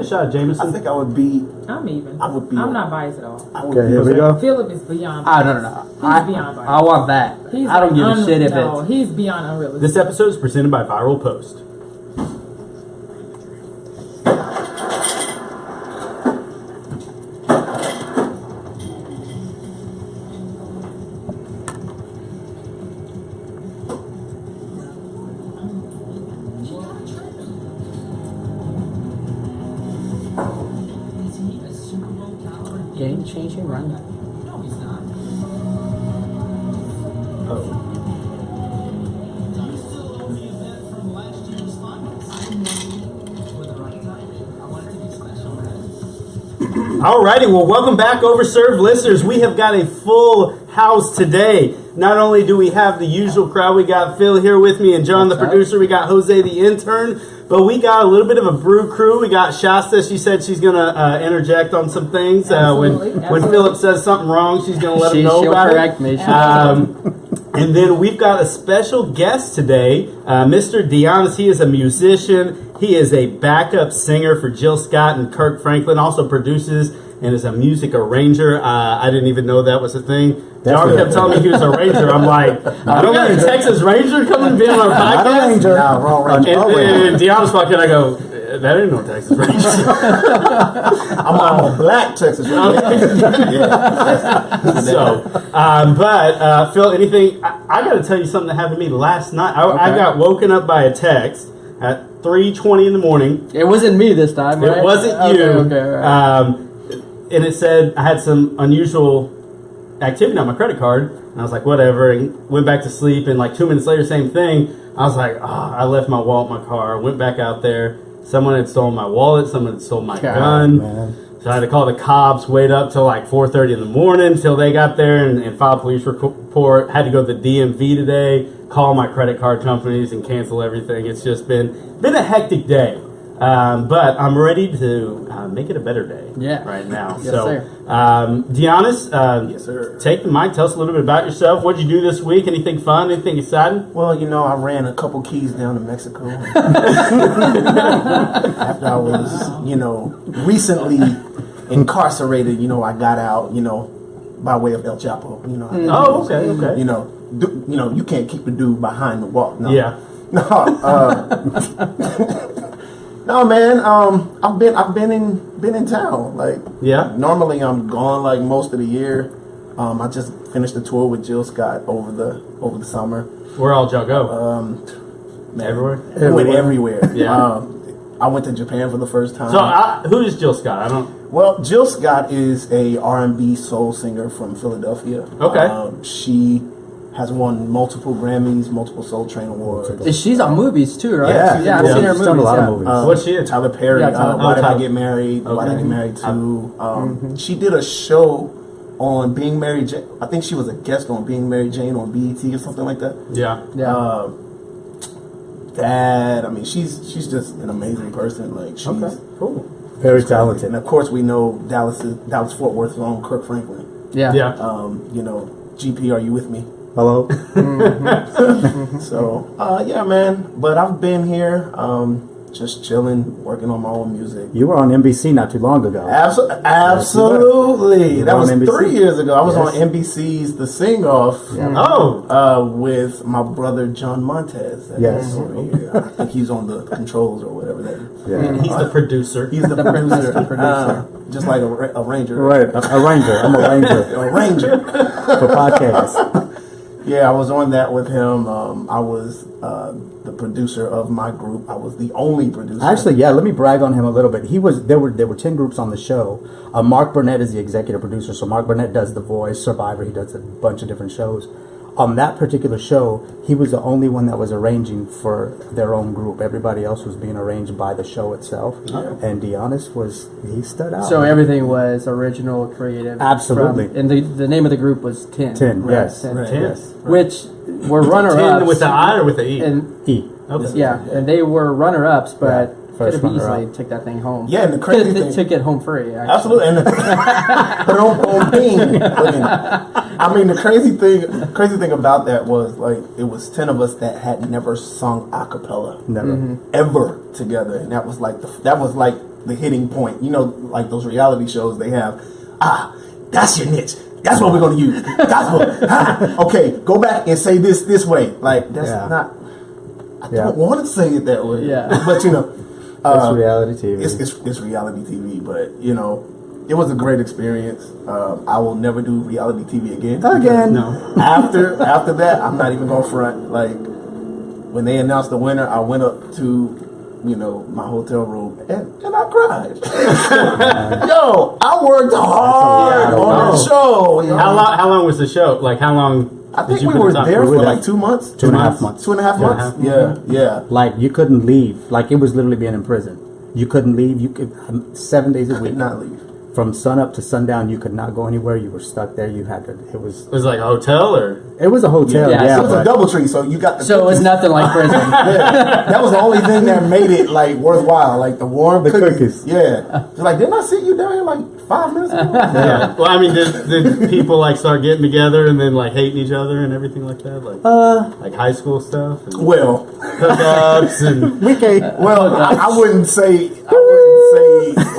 a shot of Jameson? I think I would be. I'm even. I would be. I'm not biased at all. Okay, here we go. Philip is beyond Oh, biased. no. He's beyond biased. I want that. I don't give a shit if it's... he's beyond unrealistic. This episode is presented by Viral Post. Game-changing run. Alrighty, well, welcome back, Overserved listeners. We have got a full house today. Not only do we have the usual crowd, we got Phil here with me and John, the producer. We got Jose, the intern. But we got a little bit of a brew crew. We got Shasta. She said she's going to interject on some things. When Philip says something wrong, she's going to let him know about correct me. And then we've got a special guest today, Mr. Deonis. He is a musician. He is a backup singer for Jill Scott and Kirk Franklin. Also produces and is a music arranger. I didn't even know that was a thing. John kept telling me he was a ranger. I'm like, I don't got a Texas Ranger coming to be on our podcast. Not a ranger. Nah, wrong ranger. And Deonis walked in. I go, that ain't no Texas Ranger. I'm a black Texas Ranger. But Phil, anything? I got to tell you something that happened to me last night. I got woken up by a text at 3:20 in the morning. It wasn't me this time, right? It wasn't you. Okay, right. And it said I had some unusual activity on my credit card. And I was like, whatever, and went back to sleep. And like 2 minutes later, same thing. I was like, I left my wallet in my car. Went back out there. Someone had stolen my wallet. Someone had stolen my gun. Man. So I had to call the cops, wait up till like 4:30 in the morning till they got there and file a police report. Had to go to the DMV today, call my credit card companies and cancel everything. It's just been a hectic day. But I'm ready to make it a better day right now. Yes, sir. Deonis, Yes, sir. take the mic. Tell us a little bit about yourself. What did you do this week? Anything fun? Anything exciting? Well, I ran a couple keys down to Mexico. After I was, recently incarcerated, I got out, by way of El Chapo. Oh, okay. You can't keep the dude behind the wall. No. Yeah. No, man. I've been in town. Like, normally I'm gone like most of the year. I just finished a tour with Jill Scott over the summer. Where all y'all go? Everywhere. I went everywhere. Yeah. I went to Japan for the first time. So who is Jill Scott? I don't. Well, Jill Scott is a R&B soul singer from Philadelphia. Okay. She has won multiple Grammys, multiple Soul Train awards. She's on movies too, right? Yeah, I've seen her She's movies. done a lot of movies. What's she in? Tyler Perry. Yeah, Tyler Why Did I Tyler. Get Married? Why Did I Get Married Too? She did a show on Being Mary Jane. I think she was a guest on Being Mary Jane on BET or something like that. Yeah. She's just an amazing person. Like, she's Cool. Very talented. And of course, we know Dallas Fort Worth's own Kirk Franklin. Yeah. GP, are you with me? Hello. So, yeah, man. But I've been here, just chilling, working on my own music. You were on NBC not too long ago. Absolutely. That was on NBC. 3 years ago. I was on NBC's The Sing Off. Oh. With my brother John Montez. Yes. Over here. I think he's on the controls or whatever that is. Yeah. He's the producer. He's the producer. Just like a ranger. Right. A ranger. I'm a ranger. A ranger. For podcasts. Yeah, I was on that with him. I was the producer of my group. I was the only producer. Actually, yeah, let me brag on him a little bit. There were 10 groups on the show. Mark Burnett is the executive producer, so Mark Burnett does The Voice, Survivor, he does a bunch of different shows. On that particular show, he was the only one that was arranging for their own group. Everybody else was being arranged by the show itself. Yeah. And Deonis he stood out. So everything was original, creative. Absolutely. And the name of the group was 10. 10, right? yes. 10. Right. Yes. Which were runner-ups. 10 with the I or with the E? And E. Okay. yeah, and they were runner-ups, but could have runner-up. easily took that thing home. Yeah, and the crazy thing, took it home free. Actually. Absolutely, and the crazy thing about that was, like, it was 10 of us that had never sung a cappella, Never, ever together, and that was like the hitting point. You know, like those reality shows they have. That's your niche. That's what we're going to use. That's what. Okay, go back and say this way. Like that's not. I don't want to say it that way. Yeah. But you know, it's reality TV. It's reality TV. But you know, it was a great experience. I will never do reality TV again. No. After that, I'm not even going to front. Like when they announced the winner, I went up to my hotel room and I cried. Yo, I worked hard on the show. How long was the show? Like how long? I think we were there for like 2 months. 2.5 months. 2.5 months. Yeah. Like you couldn't leave. Like it was literally being in prison. You couldn't leave. You could 7 days a week. Could not leave. From sun up to sundown, you could not go anywhere. You were stuck there. You had to. It was like a hotel, or it was a hotel. Yeah, it was a DoubleTree, so you got. So it was nothing like prison. That was the only thing that made it like worthwhile, like the warm cookies. Yeah, it's like didn't I sit you down here like 5 minutes ago? Yeah. Well, I mean, did people like start getting together and then like hating each other and everything like that, like high school stuff? And Well, hookups and I wouldn't say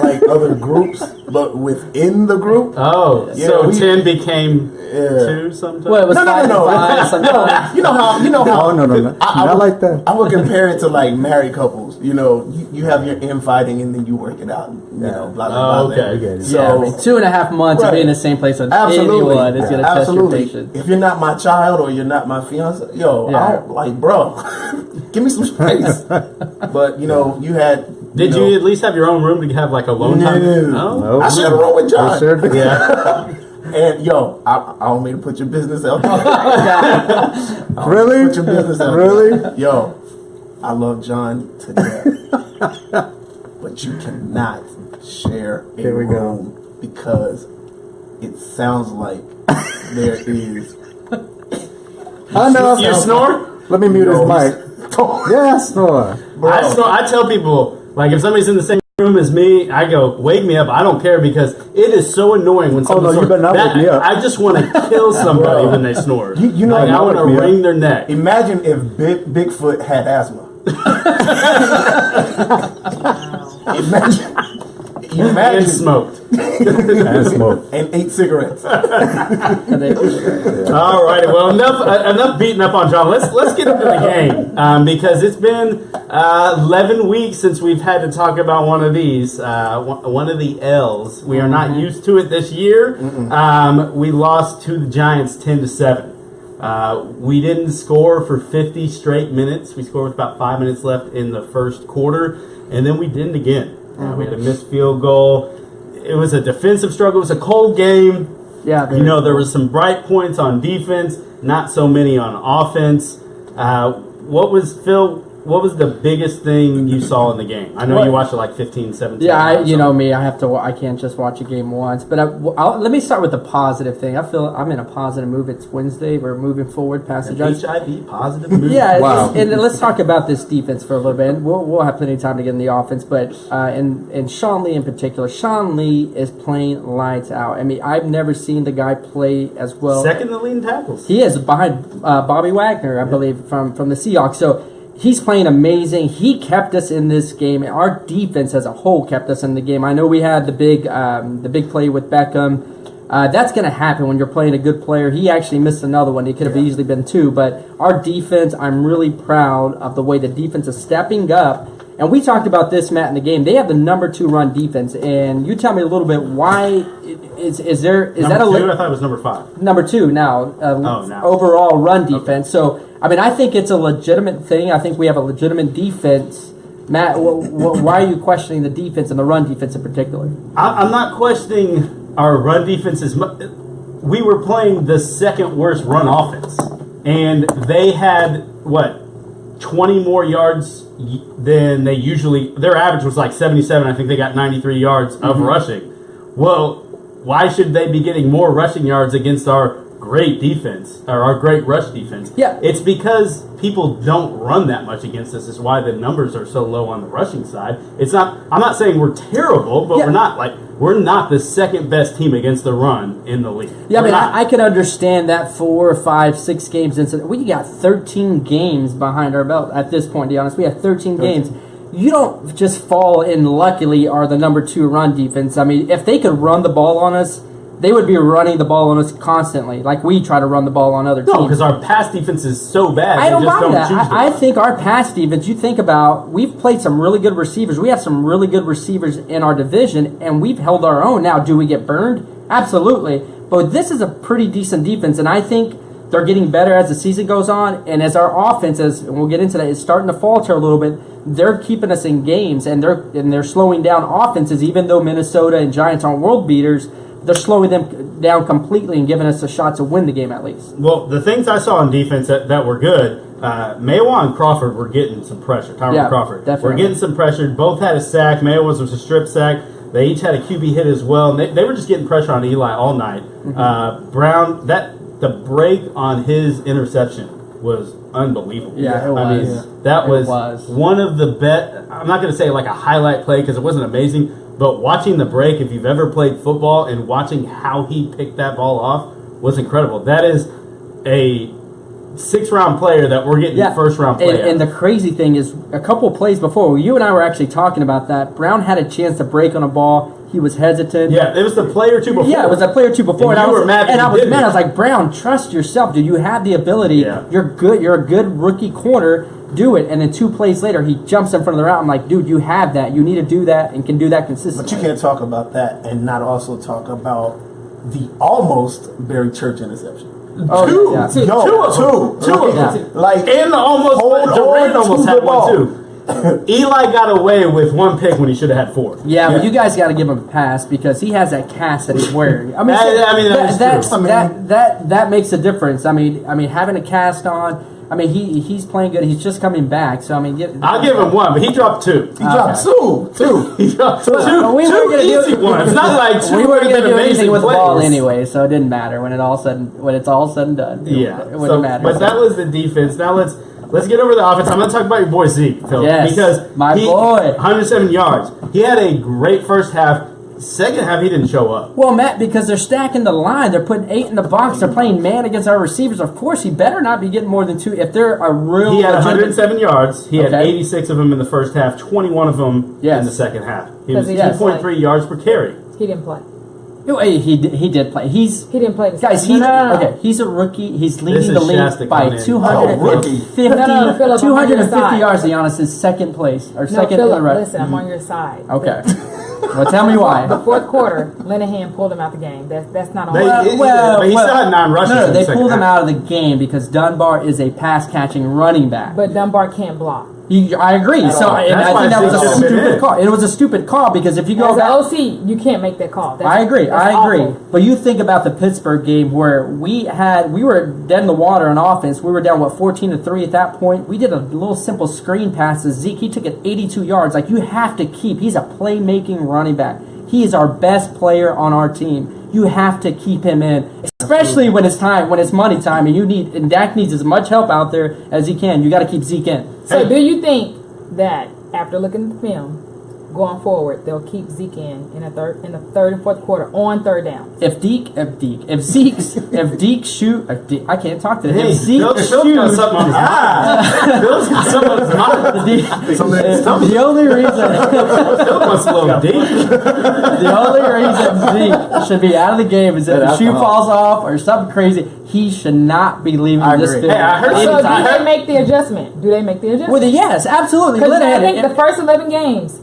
like other groups, but within the group. Oh, Yeah, so 10 became 2 sometimes? Well, it was No. 5 and 5 sometimes. You know how. no, not like that. I would compare it to like married couples. You know, you have your infighting and then you work it out. You know, blah blah blah. Okay. I get it. So, Yeah, I mean, 2.5 months of being in the same place with anyone is going to test your patience. If you're not my child or you're not my fiance, I don't like, bro, give me some space. But you had. Did you at least have your own room to have like alone time? No. I shared a room with John. Yeah. And I don't mean to put your business out there. Really? Put your business out Really? there. Yo, I love John to death. But you cannot share a Here we go. room because it sounds like there is. I know. You snore? Let me mute his mic. Yeah, I snore. I snore. I tell people, like, if somebody's in the same room as me, I go, wake me up. I don't care because it is so annoying when someone no, you better not wake me up. I just want to kill somebody when they snore. You know, like, I want wake to me wring up. their neck. Imagine if Bigfoot had asthma. Imagine And smoked. And smoke. and ate cigarettes. All righty. Well, enough beating up on John. Let's get into the game because it's been 11 weeks since we've had to talk about one of these, one of the L's. We are not used to it this year. We lost to the Giants 10-7. We didn't score for 50 straight minutes. We scored with about 5 minutes left in the first quarter, and then we didn't again. We had a missed field goal. It was a defensive struggle. It was a cold game. Yeah, There was some bright points on defense, not so many on offense. What was the biggest thing you saw in the game? I know you watched it like 15, 17 Yeah, times. you know me. I can't just watch a game once. But let me start with the positive thing. I feel I'm in a positive move. It's Wednesday. We're moving forward past the Giants. HIV positive move. Yeah, Wow. and let's talk about this defense for a little bit. And we'll have plenty of time to get in the offense, but and Sean Lee in particular. Sean Lee is playing lights out. I mean, I've never seen the guy play as well. Second in the lead in tackles. He is behind Bobby Wagner, I believe, from the Seahawks. So he's playing amazing. He kept us in this game. Our defense as a whole kept us in the game. I know we had the big play with Beckham. That's going to happen when you're playing a good player. He actually missed another one. It could have easily been 2. But our defense, I'm really proud of the way the defense is stepping up. And we talked about this, Matt, in the game. They have the number 2 run defense. And you tell me a little bit why is that Number 2? I thought it was number 5. number 2 now, now. overall run defense. So, I mean, I think it's a legitimate thing. I think we have a legitimate defense. Matt, why are you questioning the defense and the run defense in particular? I'm not questioning our run defense as much. We were playing the second worst run offense, and they had 20 more yards than they usually. Their average was like 77. I think they got 93 yards of rushing. Well, why should they be getting more rushing yards against our great defense or our great rush defense? Yeah. It's because people don't run that much against us. Is why the numbers are so low on the rushing side. It's not. I'm not saying we're terrible, but we're not the second best team against the run in the league. Yeah, I mean, I can understand that 4, 5, 6 games. We got 13 games behind our belt at this point, Deonis. We have 13 games. you don't just fall in luckily are the number 2 run defense. I mean, if they could run the ball on us, they would be running the ball on us constantly, like we try to run the ball on other teams. No, because our pass defense is so bad. I don't buy that. Choose I think our pass defense, you think about, we've played some really good receivers. We have some really good receivers in our division, and we've held our own. Now, do we get burned? Absolutely. But this is a pretty decent defense, and I think they're getting better as the season goes on, and as our offense, and we'll get into that, is starting to falter a little bit. They're keeping us in games, and they're slowing down offenses, even though Minnesota and Giants aren't world beaters. They're slowing them down completely and giving us a shot to win the game at least. Well, the things I saw on defense that were good, Mayowa and Crawford were getting some pressure. Tyron Crawford. Definitely. Were getting some pressure. Both had a sack. Mayowa was a strip sack. They each had a QB hit as well. And they were just getting pressure on Eli all night. Brown, the break on his interception was unbelievable. Yeah, it was. That was was one of the best. I'm not going to say like a highlight play because it wasn't amazing, but watching the break, if you've ever played football and watching how he picked that ball off was incredible. That is a 6th-round player that we're getting first-round player. And the crazy thing is, a couple plays before, you and I were actually talking about that. Brown had a chance to break on a ball. He was hesitant. Yeah, it was the play or two before. Yeah, it was a play or two before. And I you was were mad that I was you mad. didn't. I was like, Brown, trust yourself, dude. You have the ability. Yeah. You're good. You're a good rookie corner. Do it. And then 2 plays later, he jumps in front of the route. I'm like, dude, you have that. You need to do that and can do that consistently. But you can't talk about that and not also talk about the almost Barry Church interception. Oh, Two. yeah. Two of them. Yeah. Like, And almost, Durant almost had the one ball. too. Eli got away with 1 pick when he should have had 4. Yeah, but you guys got to give him a pass because he has that cast that he's wearing. I mean, that's true. that makes a difference. I mean, having a cast on. I mean, he's playing good. He's just coming back. So I mean, I'll give him 1, but he dropped 2. He dropped two. He dropped 2. We weren't gonna do- easy ones. Not like 2 we weren't going to do anything with the ball plays. anyway, so it didn't matter when it's all said and done. It wouldn't matter. But that was the defense. Now let's get over the offense. I'm going to talk about your boy Zeke, Phil. Yes, because my boy. 107 yards. He had a great first half. Second half, he didn't show up. Well, Matt, because they're stacking the line, they're putting 8 in the box, they're playing man against our receivers. Of course, he better not be getting more than 2 if they're a real. He had 107 yards. He had Okay. 86 of them in the first half, 21 of them in the second half. He was 2.3 yards per carry. He didn't play. He did play. He didn't play this Guys, game. No. Okay, he's a rookie. He's leading This the is league Shasta by coming in. 250, No, Philip, I'm on your side. yards. Deonis is second place or No, second in the Philip, run. listen, I'm on your side. Okay. Well, tell me why. The fourth quarter, Linehan pulled him out the game. That's not on. But he still had 9 rushes. No, in the they second pulled him half. out of the game because Dunbar is a pass-catching running back. But Dunbar can't block. I agree. So all. and That's I why think that was Zeke a should have been stupid in. call. It was a stupid call because if you go As an back, OC, you can't make that call. I agree. That's awful. But you think about the Pittsburgh game where we were dead in the water on offense. We were down 14-3 at that point. We did a little simple screen pass to Zeke. He took it 82 yards. Like you have to keep. He's a playmaking running back. He is our best player on our team. You have to keep him in, especially when it's money time, and Dak needs as much help out there as he can. You got to keep Zeke in. So do you think that after looking at the film, going forward, they'll keep Zeke in the third and fourth quarter on third down? If Zeke shoot, I can't talk to him. Hey, If Zeke Phil's got something on his mind. Phil's got something on his mind. the only reason Phil wants a little deep. the only reason Zeke should be out of the game is if the shoe falls off or something crazy. He should not be leaving this agree. field. Hey, I heard So anytime. do they make the adjustment? Do they make the adjustment? Well, yes, absolutely. Because I think the first 11 games,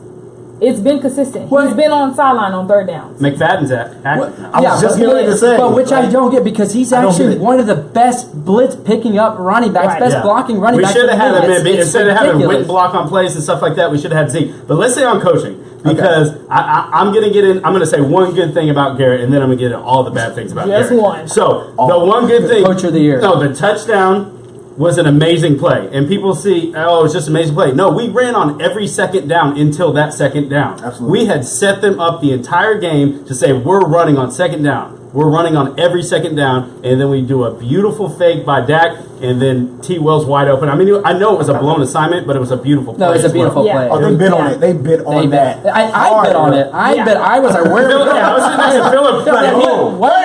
it's been consistent. He's been on the sideline on third downs. McFadden's active. I was just getting ready to say. But which I don't get because he's don't actually get it. one of the best blitz picking up running backs, Right. best blocking running We backs. should have had him It's instead of having ridiculous. Witten block on plays and stuff like that. We should have had Zeke. But let's say on coaching because I'm going to get in. I'm going to say one good thing about Garrett, and then I'm going to get into all the bad things about Just Garrett. one. So the one good thing, Coach of the year. No, the touchdown was an amazing play, and people see, oh, it's just an amazing play. No, we ran on every second down until that second down. Absolutely. We had set them up the entire game to say we're running on second down. we're running on every second down, and then we do a beautiful fake by Dak, and then T. Will's wide open. I mean, I know it was a blown assignment, but it was a beautiful play. No, it's a beautiful play. Oh, they bid on it. They bid on that. I bid on it. I was like, where? I was sitting next to Philip.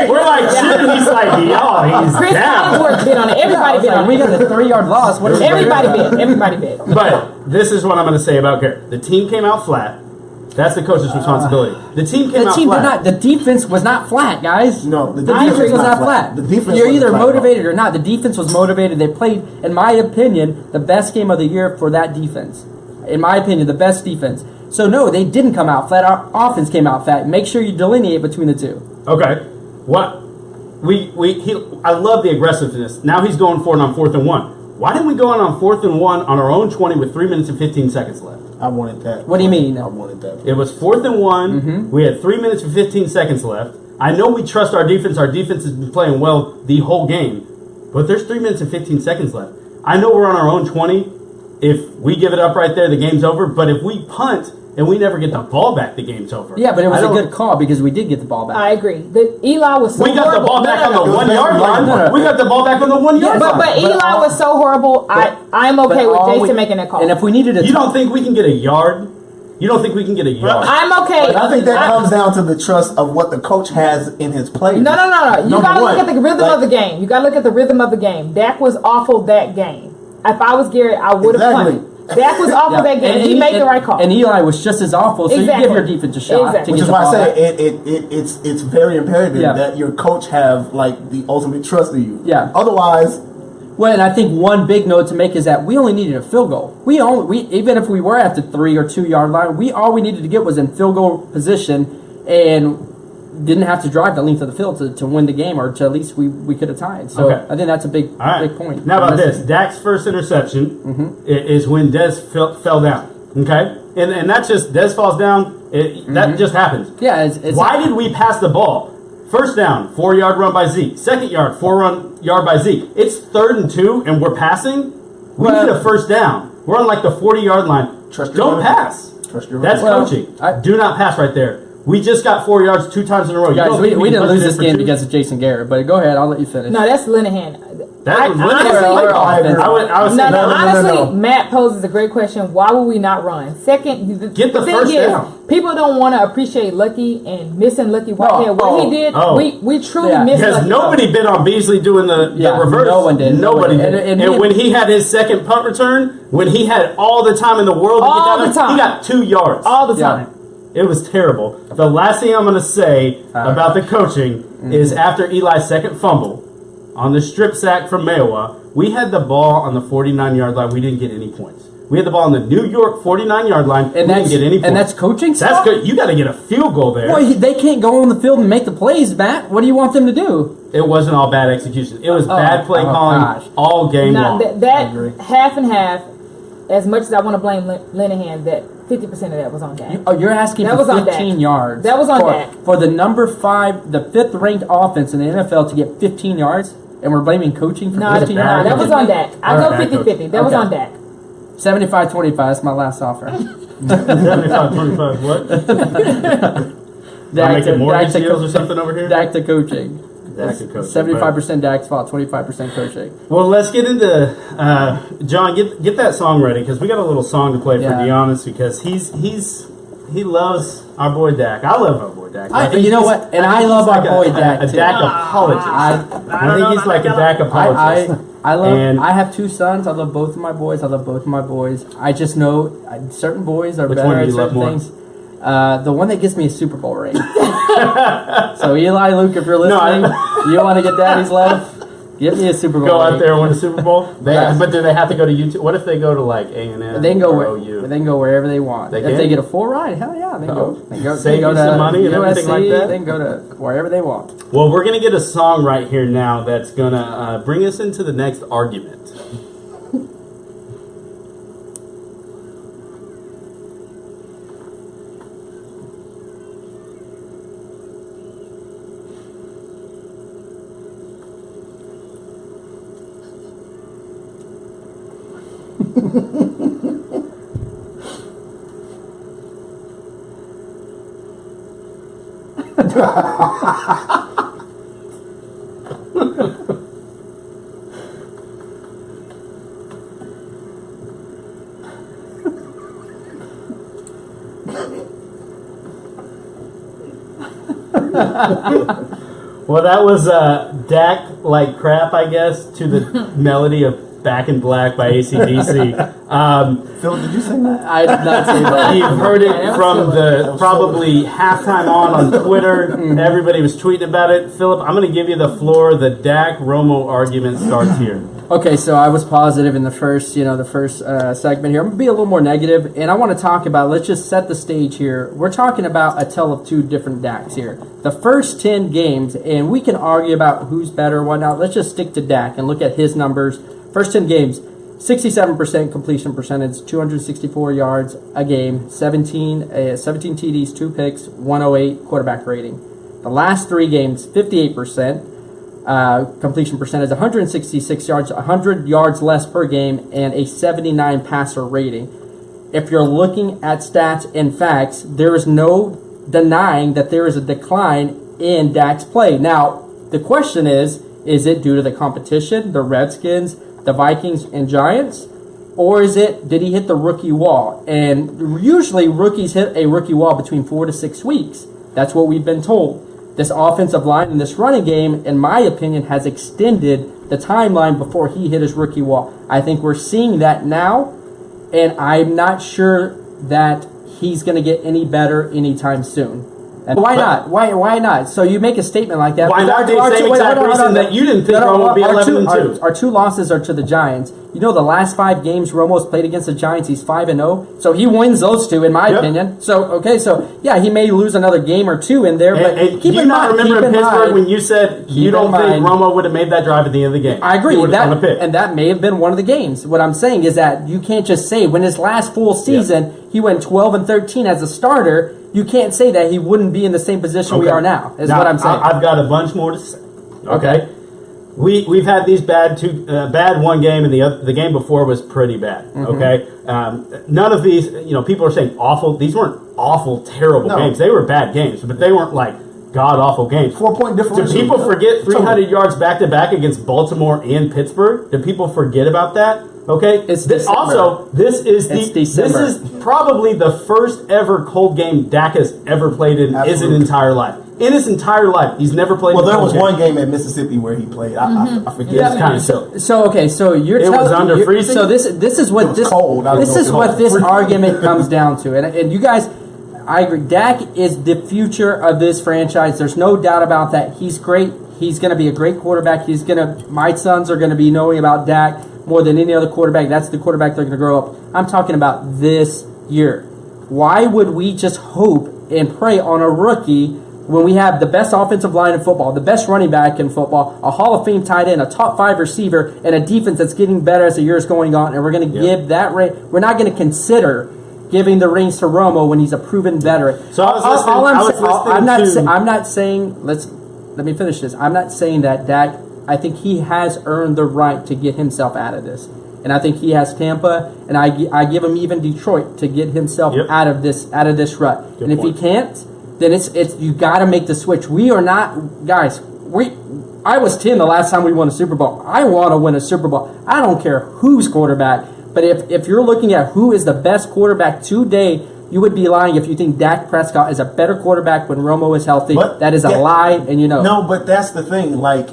We're like shooting. He's like, he's Chris down. Collinsworth bid on it. Everybody bid on it. We got a 3-yard loss. What is Everybody bid. Everybody bid. But this is what I'm going to say about Garrett. The team came out flat. That's the coach's responsibility. The team came out flat. The defense was not flat, guys. No, the defense was not flat. The defense You're either wasn't flat, motivated or not. The defense was motivated. They played, in my opinion, the best game of the year for that defense. In my opinion, the best defense. So no, they didn't come out flat. Our offense came out flat. Make sure you delineate between the two. Okay. What? I love the aggressiveness. Now he's going for it on 4th and 1. Why didn't we go on 4th and 1 on our own 20 with 3 minutes and 15 seconds left? I wanted that. What do you mean? I wanted that. It was 4th and 1. Mm-hmm. We had 3 minutes and 15 seconds left. I know we trust our defense. Our defense has been playing well the whole game. But there's 3 minutes and 15 seconds left. I know we're on our own 20. If we give it up right there, the game's over. But if we punt and we never get the ball back, the game's over. Yeah, but it was a good call because we did get the ball back. I agree. Eli was so We got the horrible. ball back on the no, 1 yard line. no. We got the ball back on the 1 yard line. But Eli was so horrible. I'm okay with Jason making that call. And if we needed You don't think we can get a yard? You don't think we can get a yard? I'm okay. But I think that comes down to the trust of what the coach has in his players. No. You Number got to look one, at the rhythm of the game. You got to look at the rhythm of the game. Dak was awful that game. If I was Garrett, I would have punted. Dak was awful that game. He made the right call. And Eli was just as awful, so Exactly. you give your defense a shot. Exactly. Which is why I say it's very imperative that your coach have like the ultimate trust in you. Yeah. Otherwise, well, and I think one big note to make is that we only needed a field goal. We even if we were at the 3 or 2 yard line, all we needed to get was in field goal position and didn't have to drive the length of the field to win the game, or to at least we could have tied. So I think that's a big point. Now about this, Dak's first interception is when Dez fell down. Okay, and that's just Dez falls down. That just happens. Yeah. It's Why did we pass the ball? First down, 4 yard run by Zeke. Second yard, 4 yard by Zeke. It's 3rd and 2, and we're passing. We need a first down. We're on like the 40 yard line. Don't pass. That's coaching. Do not pass right there. We just got 4 yards 2 times in a row. Guys, we didn't lose this game because of Jason Garrett, but go ahead, I'll let you finish. No, that's Linehan. Honestly, Matt poses a great question. Why would we not run? Second, get the first down. People don't want to appreciate Lucky and missing Lucky Whitehead. What he did, we truly missed because Lucky. nobody bid on Beasley doing the reverse. No one did. Nobody did. And when he had his second punt return, when he had all the time in the world to get that, he got 2 yards. All the time. It was terrible. The last thing I'm going to say about the coaching is after Eli's second fumble on the strip sack from Mayowa, we had the ball on the 49-yard line. We didn't get any points. We had the ball on the New York 49-yard line. And we didn't get any points. And that's coaching stuff? That's good. You got to get a field goal there. Well, they can't go on the field and make the plays, Matt. What do you want them to do? It wasn't all bad execution. It was bad play calling all game long. That half and half, as much as I want to blame Linehan, that 50% of that was on Dak. You're asking that for was 15 yards. That was on Dak. For the number 5, the 5th ranked offense in the NFL to get 15 yards, and we're blaming coaching for 15 yards? No, that was on Dak. I go 50-50. That was on Dak. 75-25, that's my last offer. 75-25, what? Dak making mortgage deals or something over here? Dak to coaching. Dak to coaching. 75% Dak's fault, 25% coaching. Well, let's get into John. Get that song ready because we got a little song to play for Deonis because he loves our boy Dak. I love our boy Dak. You know what? And I love our boy Dak a too. Dak apologist. I think he's like a Dak apologist. I have 2 sons. I love both of my boys. I just know certain boys are better at certain things. The one that gives me a Super Bowl ring. So Eli, Luke, if you're listening, you want to get Daddy's love? Give me a Super Bowl. Go out there and win a Super Bowl. But do they have to go to YouTube? What if they go to like A&M? They can go wherever they want. If they get a full ride, hell yeah, they go. Save you some money and everything like that. They can go to wherever they want. Well, we're gonna get a song right here now that's gonna bring us into the next argument. Well, that was Dak like crap, I guess, to the melody of Back in Black by AC/DC. Phil, did you sing that? I did not say that. You've heard it from the probably halftime on Twitter. Everybody was tweeting about it. Philip, I'm going to give you the floor. The Dak Romo argument starts here. Okay, so I was positive in the first segment here. I'm going to be a little more negative, and I want to talk about, let's just set the stage here. We're talking about a tale of two different Daks here. The first 10 games, and we can argue about who's better or whatnot. Let's just stick to Dak and look at his numbers. First 10 games, 67% completion percentage, 264 yards a game, 17 TDs, 2 picks, 108 quarterback rating. The last 3 games, 58%. Completion percentage, 166 yards, 100 yards less per game, and a 79 passer rating. If you're looking at stats and facts, there is no denying that there is a decline in Dak's play. Now, the question is it due to the competition, the Redskins, the Vikings, and Giants? Or did he hit the rookie wall? And usually rookies hit a rookie wall between 4 to 6 weeks. That's what we've been told. This offensive line and this running game, in my opinion, has extended the timeline before he hit his rookie wall. I think we're seeing that now, and I'm not sure that he's going to get any better anytime soon. And why not? Why not? So you make a statement like that. Why not? The same exact reason that you didn't think Romo would be 11-2. Our 2 losses are to the Giants. You know, the last 5 games Romo's played against the Giants, he's 5-0. So he wins those 2, in my opinion. So yeah, he may lose another game or 2 in there. But and keep in mind, remember in Pittsburgh when you said you don't think Romo would have made that drive at the end of the game? I agree. And that may have been one of the games. What I'm saying is that you can't just say when his last full season he went 12-13 as a starter. You can't say that he wouldn't be in the same position we are now. Is what I'm saying. I've got a bunch more to say. Okay. We've had these bad one game, and the game before was pretty bad. Okay, none of these, people are saying awful. These weren't awful, terrible games. They were bad games, but they weren't like god awful games. 4-point differential. Do people forget 300 yards back to back against Baltimore and Pittsburgh? Do people forget about that? Okay. It's this is probably the first ever cold game Dak has ever played in his entire life. In his entire life, he's never played. Well, there was one game at Mississippi where he played. I forget. Yeah, it's kind of silly. So you're it was under freezing. So this is what this cold. This is what this argument comes down to, and you guys, I agree. Dak is the future of this franchise. There's no doubt about that. He's great. He's going to be a great quarterback. My sons are going to be knowing about Dak more than any other quarterback. That's the quarterback they're going to grow up. I'm talking about this year. Why would we just hope and pray on a rookie when we have the best offensive line in football, the best running back in football, a Hall of Fame tight end, a top 5 receiver, and a defense that's getting better as the year's going on, and we're going to give that ring? We're not going to consider giving the reins to Romo when he's a proven veteran. So I'm not saying. Let me finish this. I'm not saying that Dak. I think he has earned the right to get himself out of this, and I think he has Tampa, and I give him even Detroit to get himself out of this rut. Good and point. If he can't, then it's you got to make the switch. We are not guys. I was 10 the last time we won a Super Bowl. I want to win a Super Bowl. I don't care who's quarterback. But if you're looking at who is the best quarterback today, you would be lying if you think Dak Prescott is a better quarterback when Romo is healthy. But that is a lie, and you know. No, but that's the thing. Like,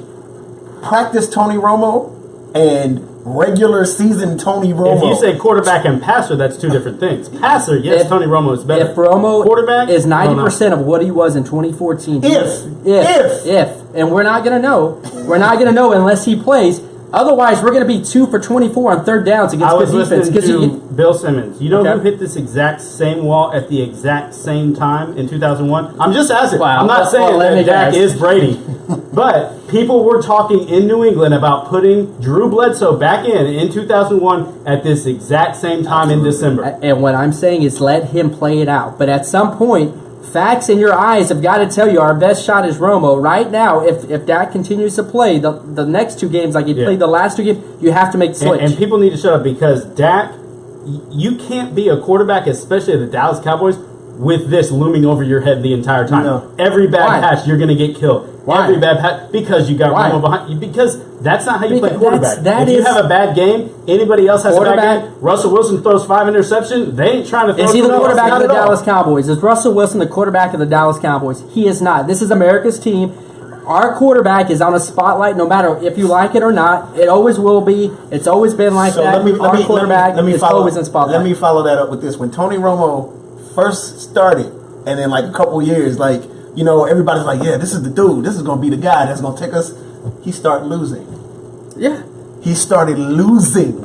practice Tony Romo and regular season Tony Romo. If you say quarterback and passer, that's 2 different things. Passer, yes, Tony Romo is better. If Romo quarterback is 90% of what he was in 2014. If. And we're not going to know. We're not going to know unless he plays. Otherwise, we're going to be 2 for 24 on third downs against good defense. I was listening to Bill Simmons. You know who hit this exact same wall at the exact same time in 2001? I'm just asking. Wow. I'm not saying that Dak is Brady. But people were talking in New England about putting Drew Bledsoe back in 2001 at this exact same time in December. And what I'm saying is let him play it out. But at some point, facts in your eyes have got to tell you our best shot is Romo. Right now, if Dak continues to play the next 2 games like he played the last 2 games, you have to make the switch. And people need to shut up because Dak, you can't be a quarterback, especially the Dallas Cowboys, with this looming over your head the entire time. No. Every bad pass, you're going to get killed. Why? Every bad pass, because you got Romo behind you. Because that's not how you play quarterback. If you have a bad game, anybody else has a bad game. Russell Wilson throws 5 interceptions. They ain't trying to throw. Is he the quarterback of the Dallas Cowboys? Is Russell Wilson the quarterback of the Dallas Cowboys? He is not. This is America's team. Our quarterback is on a spotlight no matter if you like it or not. It always will be. It's always been like that. Our quarterback is always in spotlight. Let me follow that up with this. When Tony Romo first started, and then like a couple years, like, you know, everybody's like, yeah, this is the dude. This is going to be the guy that's going to take us. He started losing. Yeah. He started losing.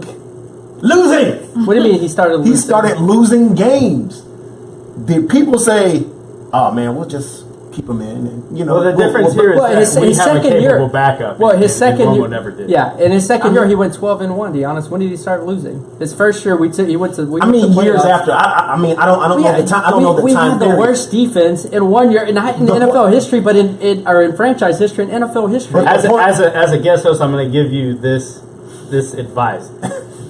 Losing! What do you mean he started losing? He started losing games. Did people say, oh, man, we'll just keep him in? And, you know, well, the difference here is that we have a capable backup. Well, his second year, Romo never did. Yeah, in his second year, he went 12-1. Deonis, when did he start losing? His first year, he went to. Years after. I don't know the time. I don't know the we time. We had the worst defense in 1 year, not in NFL history, but in franchise history, in NFL history. As a guest host, I'm going to give you this advice.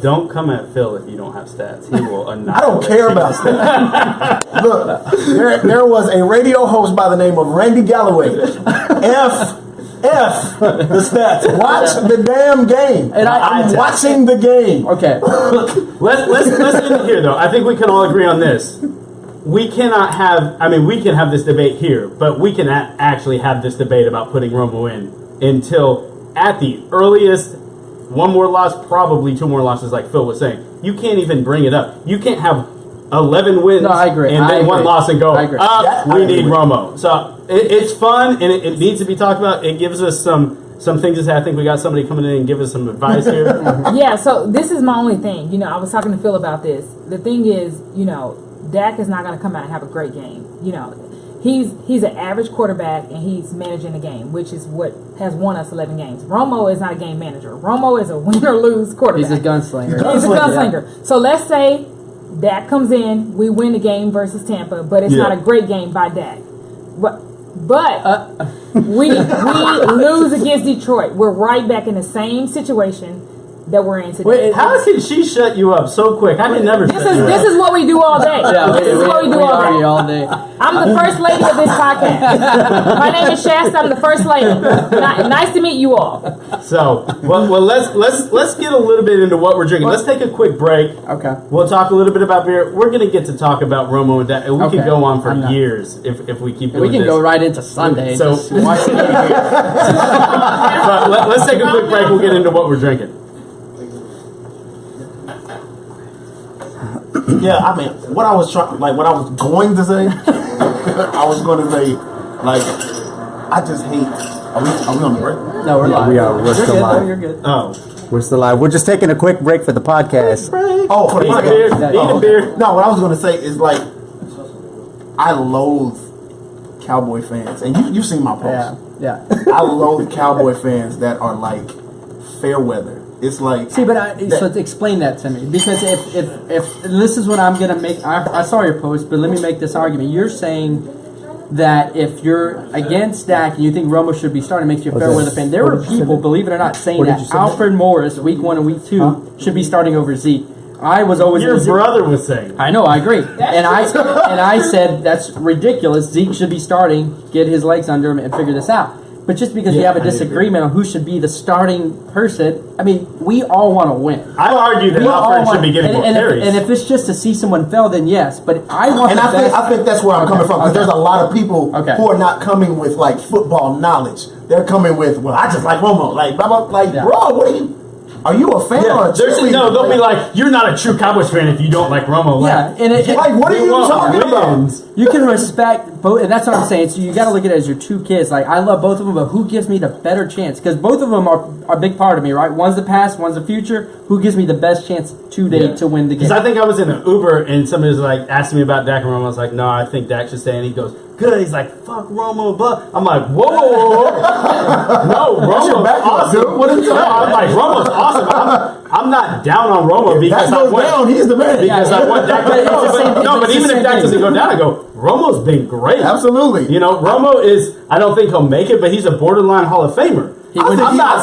Don't come at Phil if you don't have stats. He will annihilate. I don't care about stats. Look, there was a radio host by the name of Randy Galloway. F the stats. Watch the damn game. And I'm watching the game. Okay. Let's end it here, though. I think we can all agree on this. We cannot have. I mean, we can have this debate here, but we can actually have this debate about putting Romo in until at the earliest. One more loss, probably 2 more losses, like Phil was saying. You can't even bring it up. You can't have 11 wins and then 1 loss and go, we need Romo. So it's fun, and it needs to be talked about. It gives us some things to say. I think we got somebody coming in and give us some advice here. Yeah, so this is my only thing. You know, I was talking to Phil about this. The thing is, you know, Dak is not going to come out and have a great game. You know, he's an average quarterback, and he's managing the game, which is what has won us 11 games. Romo is not a game manager. Romo is a win or lose quarterback. He's a gunslinger. He's a gunslinger. Yeah. So let's say Dak comes in, we win the game versus Tampa, but it's not a great game by Dak. But we lose against Detroit. We're right back in the same situation that we're in today. Wait, how can she shut you up so quick? I can never. This is what we do all day. This is what we do all day. I'm the first lady of this podcast. My name is Shasta. I'm the first lady. Nice to meet you all. So, well, let's get a little bit into what we're drinking. Let's take a quick break. Okay. We'll talk a little bit about beer. We're going to get to talk about Romo and Dak. We could go on for years if we keep doing this. We can go right into Sunday. So, just watch the game. But let's take a quick break. We'll get into what we're drinking. Yeah, I mean, what I was going to say, I was going to say, like, I just hate. Are we on the break? No, we're live. We are. We're still live. You're good. Oh, we're still live. We're just taking a quick break for the podcast. Oh, for the podcast. Beer. No, what I was going to say is, like, I loathe Cowboy fans, and you've seen my posts. Yeah. I loathe Cowboy fans that are like fair weather. It's like so explain that to me, because if this is what I'm gonna make. I saw your post, but let me make this argument. You're saying that if you're against Dak and you think Romo should be starting, makes you a fair weather fan. There were people, believe it or not, saying that Alfred Morris, week 1 and week 2, should be starting over Zeke. I was always your brother was saying. I know, I agree, and I said that's ridiculous. Zeke should be starting, get his legs under him, and figure this out. But just because you have a disagreement on who should be the starting person, I mean, we all want to win. I argue that Alfred should be getting more carries. And if it's just to see someone fail, then yes. But I want. And I think that's where I'm coming from, because there's a lot of people who are not coming with like football knowledge. They're coming with, well, I just like Romo, bro. What are you? Are you a fan or a cheerleader? No, they'll be like, you're not a true Cowboys fan if you don't like Romo. What are you talking about? You can respect both, and that's what I'm saying. So you got to look at it as your 2 kids. Like, I love both of them, but who gives me the better chance? Because both of them are a big part of me, right? One's the past, one's the future. Who gives me the best chance today to win the game? Because I think I was in an Uber and somebody was like asking me about Dak and Romo. I was like, no, I think Dak should stay. And he goes, good. He's like, fuck Romo, but I'm like, whoa. No, Romo's awesome. Dude. What are you talking about? I'm like, Romo's awesome. I'm not down on Romo because Dak goes down. He's the man. Because I want Dak to go. But even if Dak doesn't go down, I go, Romo's been great. Absolutely. You know, Romo is, I don't think he'll make it, but he's a borderline Hall of Famer. I'm not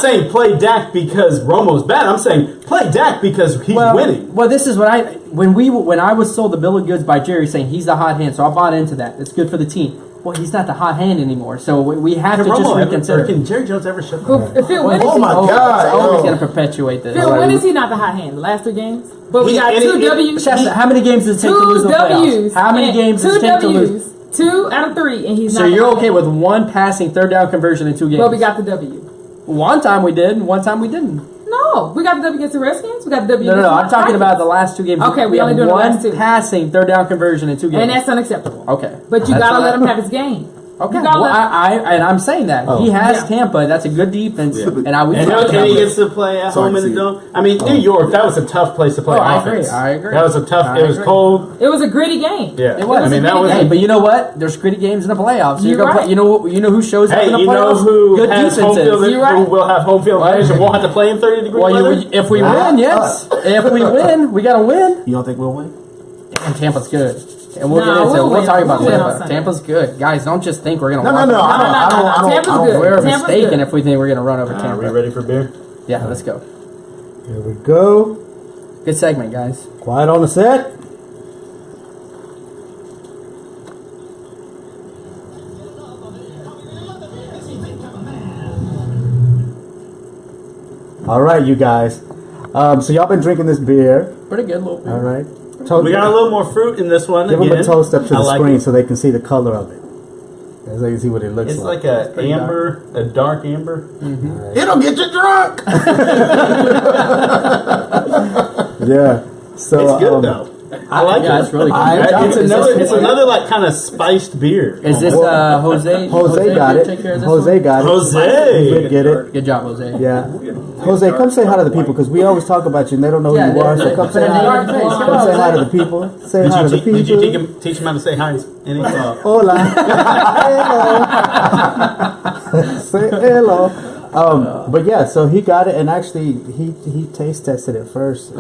saying play Dak because Romo's bad. I'm saying play Dak because he's winning. Well, this is what when I was sold the bill of goods by Jerry saying he's the hot hand, so I bought into that. It's good for the team. Well, he's not the hot hand anymore, so we have to just reconsider. Can Jerry Jones ever shut Oh my God! Always going to perpetuate this. Phil, when is he not the hot hand? The last 3 games? But we got 2 W's. Shasta, how many games does it take to lose the playoffs? How many games does it take to lose? 2 out of 3, and he's not. So you're okay with 1 passing third down conversion in 2 games? But we got the W. One time we did, and one time we didn't. No, we got the W against the Redskins. We got the W. No. I'm talking about the last 2 games. Okay, we only doing the last 2. One passing third down conversion in 2 games, and that's unacceptable. Okay, but you gotta let him have his game. Okay, well, I'm saying that he has Tampa. That's a good defense, and he gets to play at home in the dome. I mean, New York, that was a tough place to play offense. I agree. That was a tough. It was cold. It was a gritty game. Yeah, it was. I mean, that was. But you know what? There's gritty games in the playoffs. So you're right. you know who shows up in the playoffs? You know who good has home field? Who will have home field advantage and won't have to play in 30-degree weather? If we win, yes. If we win, we gotta win. You don't think we'll win? Damn, Tampa's good. And we'll get into it. We'll talk about Tampa. Tampa's good. Guys, don't just think we're going to win. No. I don't. We're mistaken if we think we're going to run over Tampa. Are we ready for beer? Yeah, let's go. Here we go. Good segment, guys. Quiet on the set. All right, you guys. So y'all been drinking this beer. Pretty good little beer. All right. We got a little more fruit in this one. Give them a toast up to the screen so they can see the color of it. So they can see what it looks like. It's like a dark amber. Mm-hmm. Right. It'll get you drunk. Yeah. So it's good though. I like it. It's really good. It's another like kind of spiced beer. Is this Jose? Jose got it. Jose got it. Jose. He did get it. Good job, Jose. Yeah. Jose, come say hi to the people because we always talk about you and they don't know who you are. So come say hi. Come say hi to the people. Say hi to the people. Did you teach him how to say hi? Hola. Hello. Say hello. But yeah, so he got it, and actually he taste tested it first.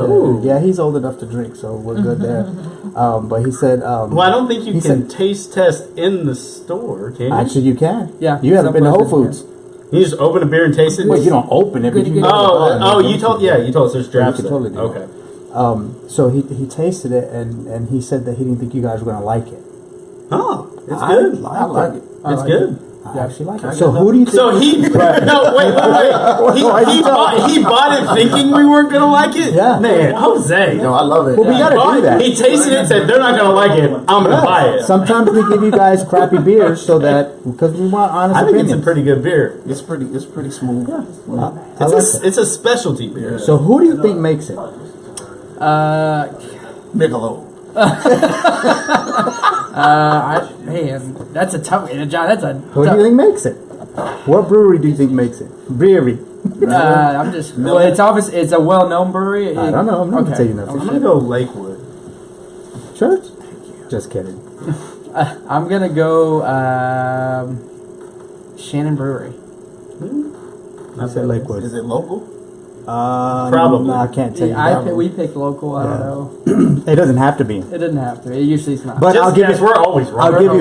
Yeah, he's old enough to drink, so we're good there. But he said, well, I don't think you can taste test in the store, can you? Actually, you can. Yeah, you haven't been to Whole Foods. You just open a beer and taste it. Well, you don't open it, but you. You told us there's drafts. You totally do. Okay. So he tasted it, and he said that he didn't think you guys were gonna like it. Oh, it's good. I like it. It's good. I actually like it. So who do you think? So he wait. He bought it thinking we weren't gonna like it. Yeah, man, Jose. No, I love it. Well, we gotta do that. He tasted it, and said they're not gonna like it. I'm gonna buy it. Sometimes we give you guys crappy beers so that because we want honest opinions. I think it's a pretty good beer. It's pretty smooth. Yeah. It's a specialty beer. So who do you think makes it? Michelob. Man, that's a tough one, John. Who do you think makes it? What brewery do you think makes it? Brewery. I'm just. Well, it's obvious. It's a well-known brewery. I don't know. I'm not gonna tell you nothing. I'm gonna go Lakewood. Church? Just kidding. I'm gonna go Shannon Brewery. I said Lakewood. Is it local? Probably. No, I can't tell you. We picked local. I don't know. It doesn't have to be. It doesn't have to. It usually is not. But I'll give you. We're always wrong. I'll give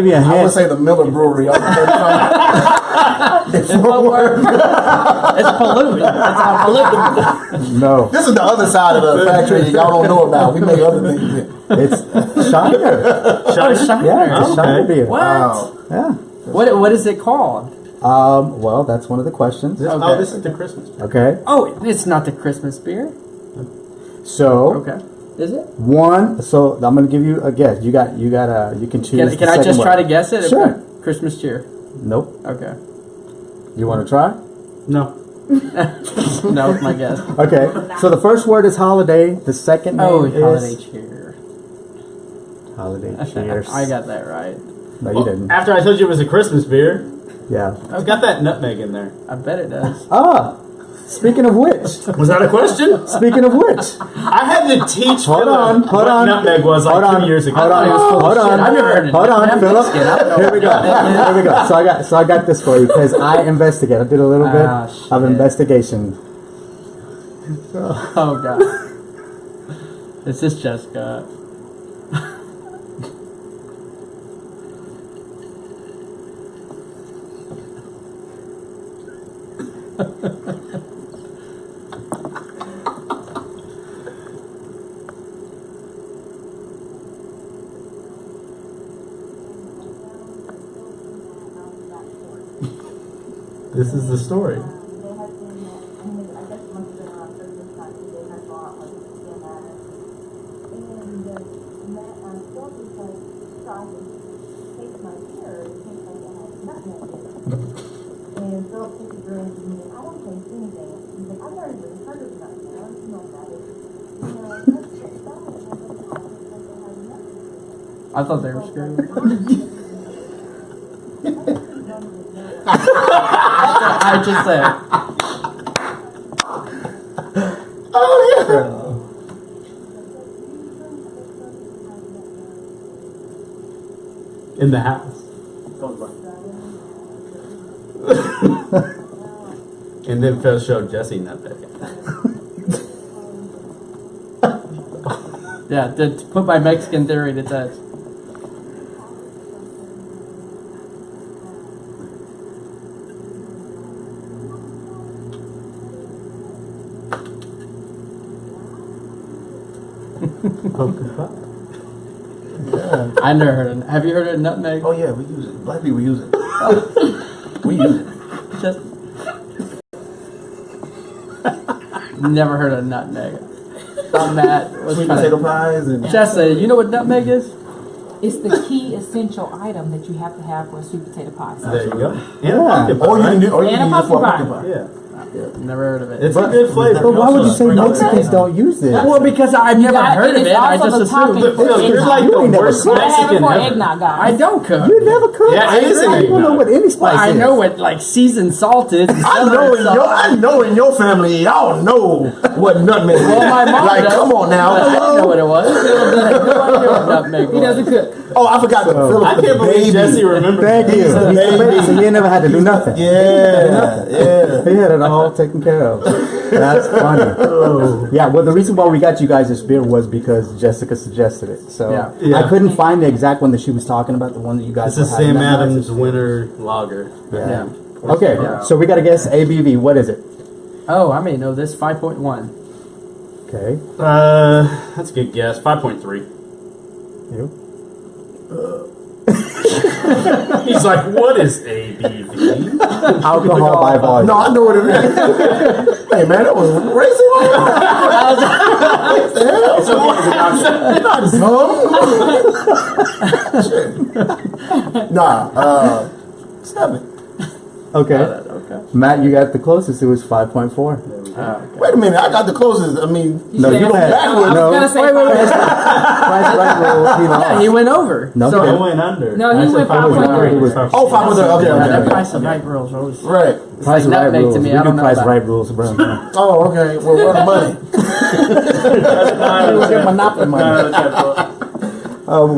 you a I would hint. say the Miller Brewery. It's polluted. It's polluted. No. This is the other side of the factory y'all don't know about. We make other things. It's Shiner. Shiner. Yeah, it's Shiner beer. What? Wow. Yeah. What is it called? Well, that's one of the questions. Oh, this is the Christmas beer. Okay. Oh, it's not the Christmas beer. So. Okay. Is it? One. So I'm going to give you a guess. You can choose. Can I just try to guess it? Sure. Christmas cheer. Nope. Okay. You want to try? No. No, it's my guess. Okay. So the first word is holiday. The second name is holiday cheer. Holiday cheers. I got that right. No, you didn't. After I told you it was a Christmas beer, Yeah. it's got that nutmeg in there. I bet it does. Speaking of which. Was that a question? Speaking of which. I had to teach Hold on. what nutmeg was like 2 years ago. Hold on. I've never heard of Hold on, nutmeg Philip. skin. I don't know. Here we go. So I got this for you because I investigated. I did a little bit of investigation. Oh God. Is this Jessica? This is the story. And Philip took a drink and he said, I don't taste anything. He's like, I've never even heard of nut. I don't even know what that is. You know, that's just that. And I was like, oh, it's like they have nut. I thought they were scary. I just said. Oh yeah. In the house. And then Phil showed Jesse nutmeg. Yeah, to put my Mexican theory to test. Yeah. I never heard of it. Have you heard of nutmeg? Oh yeah, we use it. Black people use it. We use it. Just never heard of nutmeg. Thought Matt was Sweet trying potato to. pies and Jesse, you know what nutmeg is? It's the key essential item that you have to have for a sweet potato pie. There you go. And Yeah. a pumpkin pie, or you can do, or you And can a use it for a pumpkin pumpkin pie. pie. Yeah. Never heard of it. It's a good flavor. But why would you say Also, Mexicans don't use this? Well, because I've never heard of it. I just assumed. Phil, you're like You the ain't never worst cooked. I have it Mexican for ever. eggnog, guys. I don't cook. You never cook. Yeah, it is an You don't know eggnog. what any spice I is. know what like seasoned salt is. and I celery salt. know in your family, y'all know what nutmeg is. Well, my mom like, does. come on But I now. didn't know what it was. Philip had no idea what nutmeg was. He doesn't cook. Oh, I forgot to fill I can't believe Jesse remembered Thank that. you. He's a He's the baby. baby, so you ain't never had to do nothing. Yeah, He had it all taken care of. That's funny. Yeah, well, the reason why we got you guys this beer was because Jessica suggested it. So Yeah. I couldn't find the exact one that she was talking about, the one that you guys This is were having Sam that night. Adams Winter Lager. Yeah. Okay, so we got to guess ABV. What is it? Oh, I may know this. 5.1. Okay. That's a good guess. 5.3. You? He's like, what is ABV? Alcohol by volume. No, I know what it is. Hey man, that was racing. Not dumb. Nah, 7. Okay. Okay. Matt, you got the closest. It was 5.4. Wait a minute, I got the closest. I mean, No, you had backwards. no. Gonna say Wait. Price right rules. He Yeah, lost. he went over. No, so he I didn't. went under. No, he I said went 5.3. 5.3. Oh, 5.3. Okay, that okay. price of right rules are always Right. Price like right nutmeg to rules. me, We I do don't know price about. right rules, bro. Oh, okay. Well, where's the money? Get monopoly money.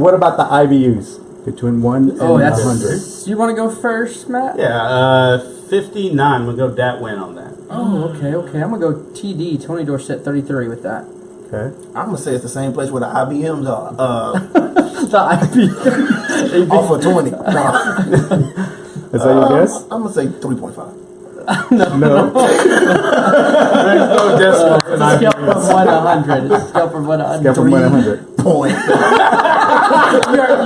What about the IBUs? Between 1 and Oh, that's 100. You want to go first, Matt? Yeah, 59. We'll go Dat win on that. Oh, okay. I'm gonna go TD. Tony Dorsett 33 with that. Okay. I'm gonna say it's the same place where the IBMs are. The IP. Off of 20. Nah. Is that your guess? I'm gonna say 3.5. No. There's no decimal in Scale IBV. from 1 to 100. It's a scale from 1 to 100. Scale from 1 to 100. Point. You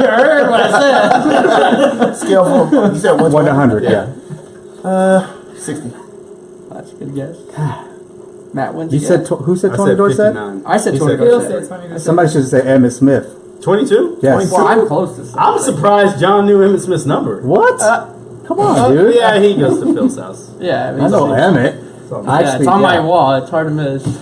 heard what I said. Scale from, you said 1 1 to 100, yeah. 60. That's a good guess. Matt wins. You again. said, who said I Tony said Dorsett? 59. I said He 20 said- Phil Dorsett. said Tony Dorsett. Somebody should say Emmett Smith. 22? Yes. Well, I'm close to. I'm surprised John knew Emmett Smith's number. What? Come on, dude. Yeah, he goes to Phil's house. Yeah, I know Emmett. Yeah, it's on my wall. It's hard to miss. Is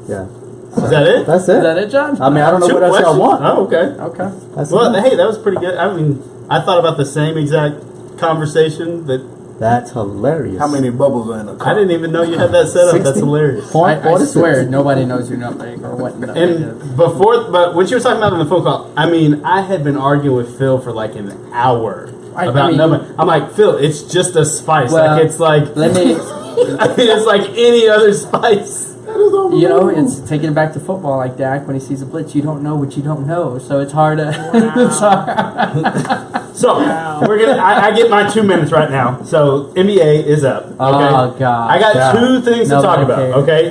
Yeah. Is that it? That's it. that it, John? I mean, I don't know Two what else y'all questions? want. Oh, okay. Okay. That's Well, enough. hey, that was pretty good. I mean, I thought about the same exact conversation that That's hilarious. How many bubbles are in a cup? I didn't even know you had that set up. That's 60? hilarious. Point I 46. swear, nobody knows your nutmeg or what nutmeg is. And but when she was talking about it on the phone call, I mean, I had been arguing with Phil for like an hour I about mean- nutmeg. I'm like, Phil, it's just a spice. Well, like it's like, Let me, I mean, it's like any other spice. you know, it's taking it back to football like Dak when he sees a blitz. You don't know what you don't know, so it's hard to. It's hard. So we're gonna. I get my 2 minutes right now. So NBA is up. Okay. Oh God! I got two things to talk about. Okay.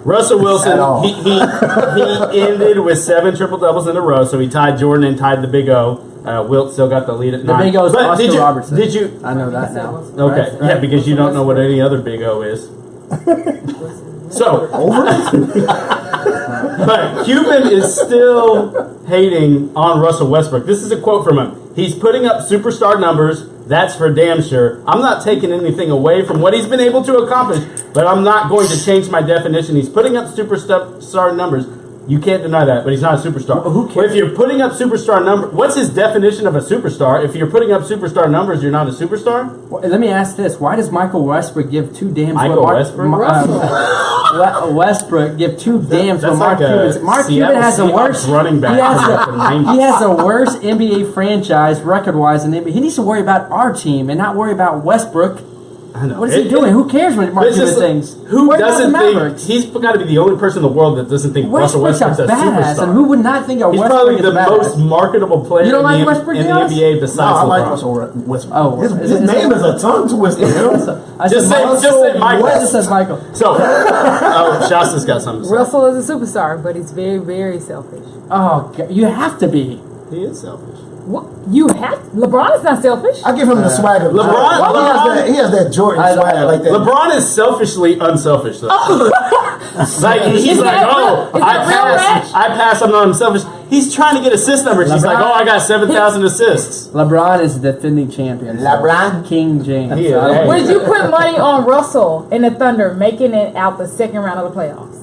Russell Wilson. He ended with 7 triple doubles in a row. So he tied Jordan and tied the Big O. Wilt still got the lead at 9. The Big O is Oscar Robertson. Did you? I know that now. Okay. Right. Yeah, because you don't know what any other Big O is. So, but Cuban is still hating on Russell Westbrook. This is a quote from him. He's putting up superstar numbers. That's for damn sure. I'm not taking anything away from what he's been able to accomplish, but I'm not going to change my definition. He's putting up superstar numbers. You can't deny that, but he's not a superstar. Well, who cares? If you're putting up superstar numbers, what's his definition of a superstar? If you're putting up superstar numbers, you're not a superstar? Well, let me ask this: why does Michael Westbrook give 2 damns? Michael Westbrook? Westbrook give 2 damns That's when Mark like Cuban. Mark Cuban has the worst running back. He has the worst NBA franchise record-wise in the NBA. He needs to worry about our team and not worry about Westbrook. I know. What is he doing? Who cares what Mark Cuban thinks? Who Worry about doesn't the think Mavericks. he's got to be the only person in the world that doesn't think Russell Westbrook's a badass, superstar? and who would not think of He's Westbrook probably is the a badass? most marketable player You don't like in Westbrook, the Deonis? NBA besides No, I like LeBron. Russell Westbrook. Oh, his name is a tongue twister. Just say Michael. What just says Michael? So, Shasta's got something to say. Russell is a superstar, but he's very, very selfish. Oh, God, you have to be. He is selfish. What? You have LeBron is not selfish. I give him the swagger. LeBron- he has that Jordan swagger like that. LeBron is selfishly unselfish, though. Like he's Is like, that oh, real? Is that real, I pass. I'm not unselfish. He's trying to get assist numbers. He's like, oh, I got 7,000 assists. LeBron is the defending champion. LeBron? King James. He is. I don't- Hey. Would you put money on Russell and the Thunder making it out the second round of the playoffs?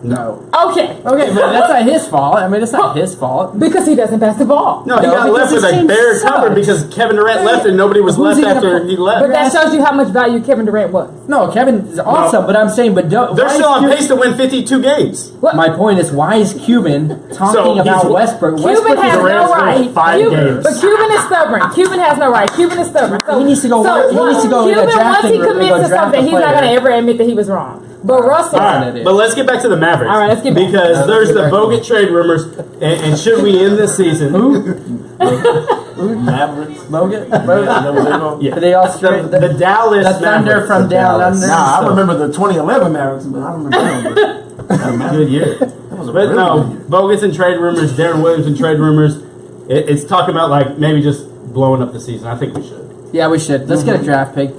No. Okay. Okay, but that's not his fault. I mean, it's not his fault. Because he doesn't pass the ball. No, he No, got because left with his a team bare sucks. cover because Kevin Durant left and nobody was Who's left he gonna after put- he left. But that shows you how much value Kevin Durant was. No, Kevin is awesome, but I'm saying, but don't. They're why still is on Cuban- pace to win 52 games. What? My point is, why is Cuban talking So, about he's- Westbrook? Cuban Westbrook has is no Durant's right. won 5 games. But Cuban is stubborn. Cuban has no right. Cuban is stubborn. So, He needs to go work- he needs to go in a Cuban, once drafting he room and commits go to draft something, a he's not player. going to ever admit that he was wrong. But Russell, All right, but let's get back to the Mavericks. All right, let's get back. Because there's the Bogut trade rumors, and should we end this season? Mavericks. Bogut? Yeah. Are they all straight? The Dallas The Thunder Mavericks. from down under. Nah, I remember the 2011 Mavericks, but I remember them. Good year. was a But really no, good year. Bogus and trade rumors, Darren Williams and trade rumors. It's talking about like maybe just blowing up the season. I think we should. Yeah, we should. Let's get a draft pick.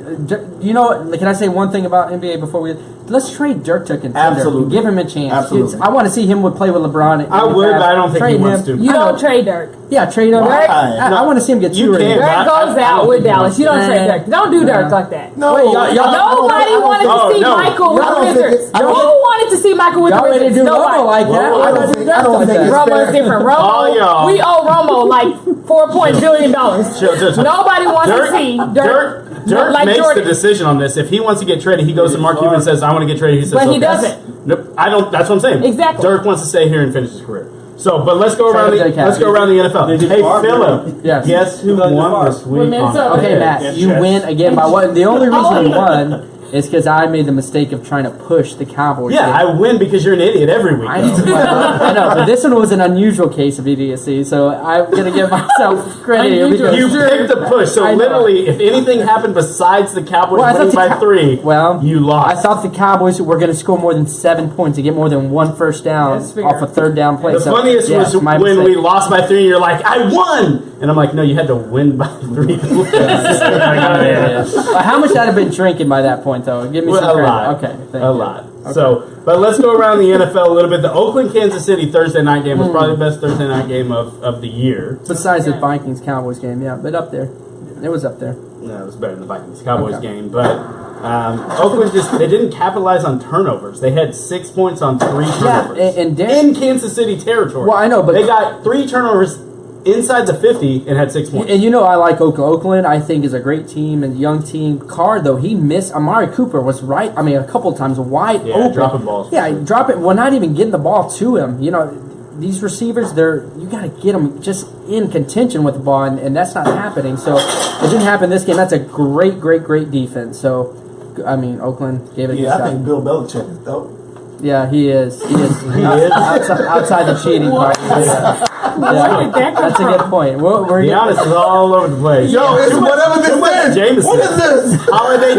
You know what? Can I say one thing about NBA before we? Let's trade Dirk to a contender. Absolutely. Give him a chance. Absolutely. I want to see him play with LeBron. I would, but I don't think Trade he wants him. to. you I know. don't trade Dirk. Yeah, trade him. Why? I want to see him get You 2 rings. can't. Dirk goes I out don't with think he Dallas. wants You don't to. trade Dirk. Don't do Dirk like that. No, Wait, y'all- Nobody wanted to see no. Michael with I the don't think Wizards. I don't Who wanted to see Michael with the Y'all ready to Wizards? do Romo Nobody. like that? Well, I don't think- I don't think it's Romo fair. is different. All y'all. Romo, we owe Romo like $4 billion. Chill. Nobody wants to see Dirk. Dirk like makes Jordan. the decision on this. If he wants to get traded, he goes to Mark Cuban and says, "I want to get traded." He says, But he "Okay." doesn't. Nope, I don't. That's what I'm saying. Exactly. Dirk wants to stay here and finish his career. So, but let's go around. Trade him to the Let's go around the NFL. Did you Hey, fart? Philip. Yes. Guess who won this week? Minnesota. Okay, Matt, you win again by what? The only reason you won is because I made the mistake of trying to push the Cowboys. Yeah, game. I win because you're an idiot every week. I though. know, I know, but this one was an unusual case of idiocy, so I'm gonna give myself credit here because You picked the push, so I know. literally, if anything happened besides the Cowboys Well, I thought winning by the 3, well, you lost. I thought the Cowboys were going to score more than 7 points and get more than 1 first down That's fair. off a third down play. The So, funniest yes, was my when mistake. we lost by 3, and you're like, "I won," and I'm like, "No, you had to win by 3." How much had I been drinking by that point, though? Give me Well, some a credit. lot. Okay, thank A you. lot. So, but let's go around the NFL a little bit. The Oakland Kansas City Thursday night game was probably the best Thursday night game of the year. Besides the Vikings Cowboys game, yeah, but up there, it was up there. No, it was better than the Vikings Cowboys Okay. game, but Oakland they didn't capitalize on turnovers. They had 6 points on 3 turnovers and in Kansas City territory. Well, I know, but they got 3 turnovers inside the 50 and had 6 points. And you know I like Oakland. Oakland, I think, is a great team and young team. Carr, though, he missed. Amari Cooper was right. I mean, a couple times wide Yeah, open. dropping balls. Yeah, drop it. Well, not even getting the ball to him. You know, these receivers, you got to get them just in contention with the ball, and that's not happening. So it didn't happen this game. That's a great, great, great defense. So, I mean, Oakland gave it a good Yeah, I shot. think Bill Belichick is dope. Yeah, he is. He is. He is? Outside the cheating part. Yeah. That's a good point. Deonis is all over the place. Yo, it's whatever this is. Jameson. What is this? Holiday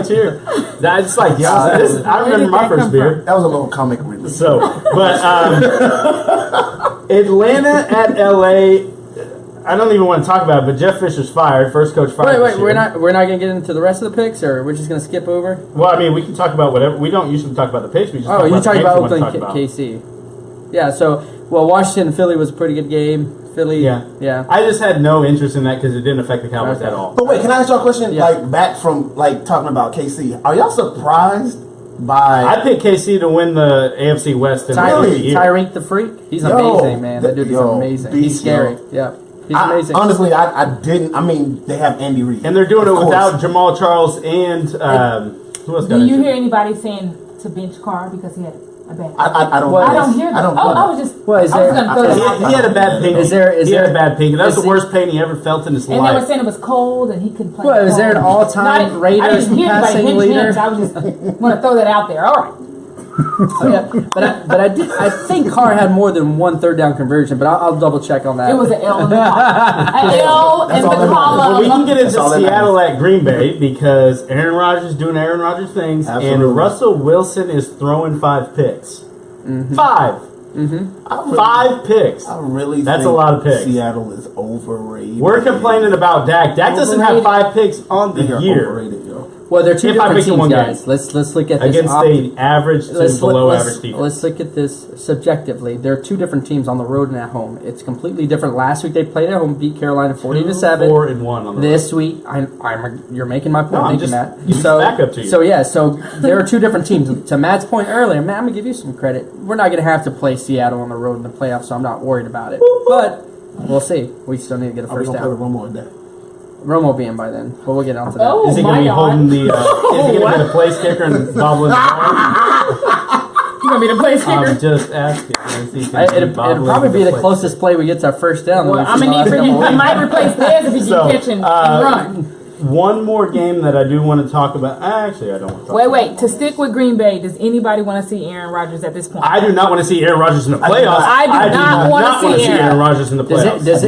cheer. That's like, I remember my first beer. That was a little comic relief. So, but Atlanta at LA. I don't even want to talk about it, but Jeff Fisher's fired. First coach fired. Wait, we're not going to get into the rest of the picks, or we're just going to skip over? Well, I mean, we can talk about whatever. We don't usually talk about the picks. We just you talking about Oakland, KC. Yeah. So, Washington and Philly was a pretty good game. Philly. Yeah. I just had no interest in that because it didn't affect the Cowboys at all. But wait, can I ask y'all a question? Yeah. Like back from talking about KC, are y'all surprised by? I picked KC to win the AFC West. Tyreek the Freak. He's amazing, man. That dude is amazing. He's scary. Yeah. He's amazing. Honestly, I didn't. I mean, they have Andy Reid, and they're doing it without Jamal Charles and who else? Do you hear anybody saying to bench Carr because he had a bad? I don't. I don't hear that. I was just. What is there? He had a bad pain. He had a bad pain. That's the worst pain he ever felt in his life. And they were saying it was cold and he couldn't play. Well, is there an all-time Raiders passing leader? I was just want to throw that out there. All right. But I think Carr had more than one third down conversion, but I'll double check on that. It was an L in the column. Well, we can get into Seattle at Green Bay because Aaron Rodgers doing Aaron Rodgers things, and Russell Wilson is throwing 5 picks. 5 picks. I really that's think a lot of picks. Seattle is overrated. We're complaining about Dak. Dak doesn't have 5 picks on the year. Overrated, yo. Well, they're two different teams, guys. Let's look at this against the average to below average defense. Let's look at this subjectively. There are two different teams on the road and at home. It's completely different. Last week they played at home, beat Carolina 40-7. 4-1 on the this week, you're making my point. No, Thank you, Matt. Back up to you. So there are two different teams. To Matt's point earlier, Matt, I'm gonna give you some credit. We're not gonna have to play Seattle on the road in the playoffs, so I'm not worried about it. But we'll see. We still need to get a first down. Romo will be in by then, but we'll get on to that. Oh, is he going to be holding the? Is he going to be the place kicker and bobbling the ball? You going to be the place kicker? I'm just asking. It'll probably be the closest play we get to our first down. Well, I'm going to need for him. He might replace Dez if he can catch and run. One more game that I do want to talk about. Actually, I don't want to talk about. Wait. To stick with Green Bay, does anybody want to see Aaron Rodgers at this point? I do not want to see Aaron Rodgers in the playoffs. I do not want to see Aaron Rodgers in the playoffs. Does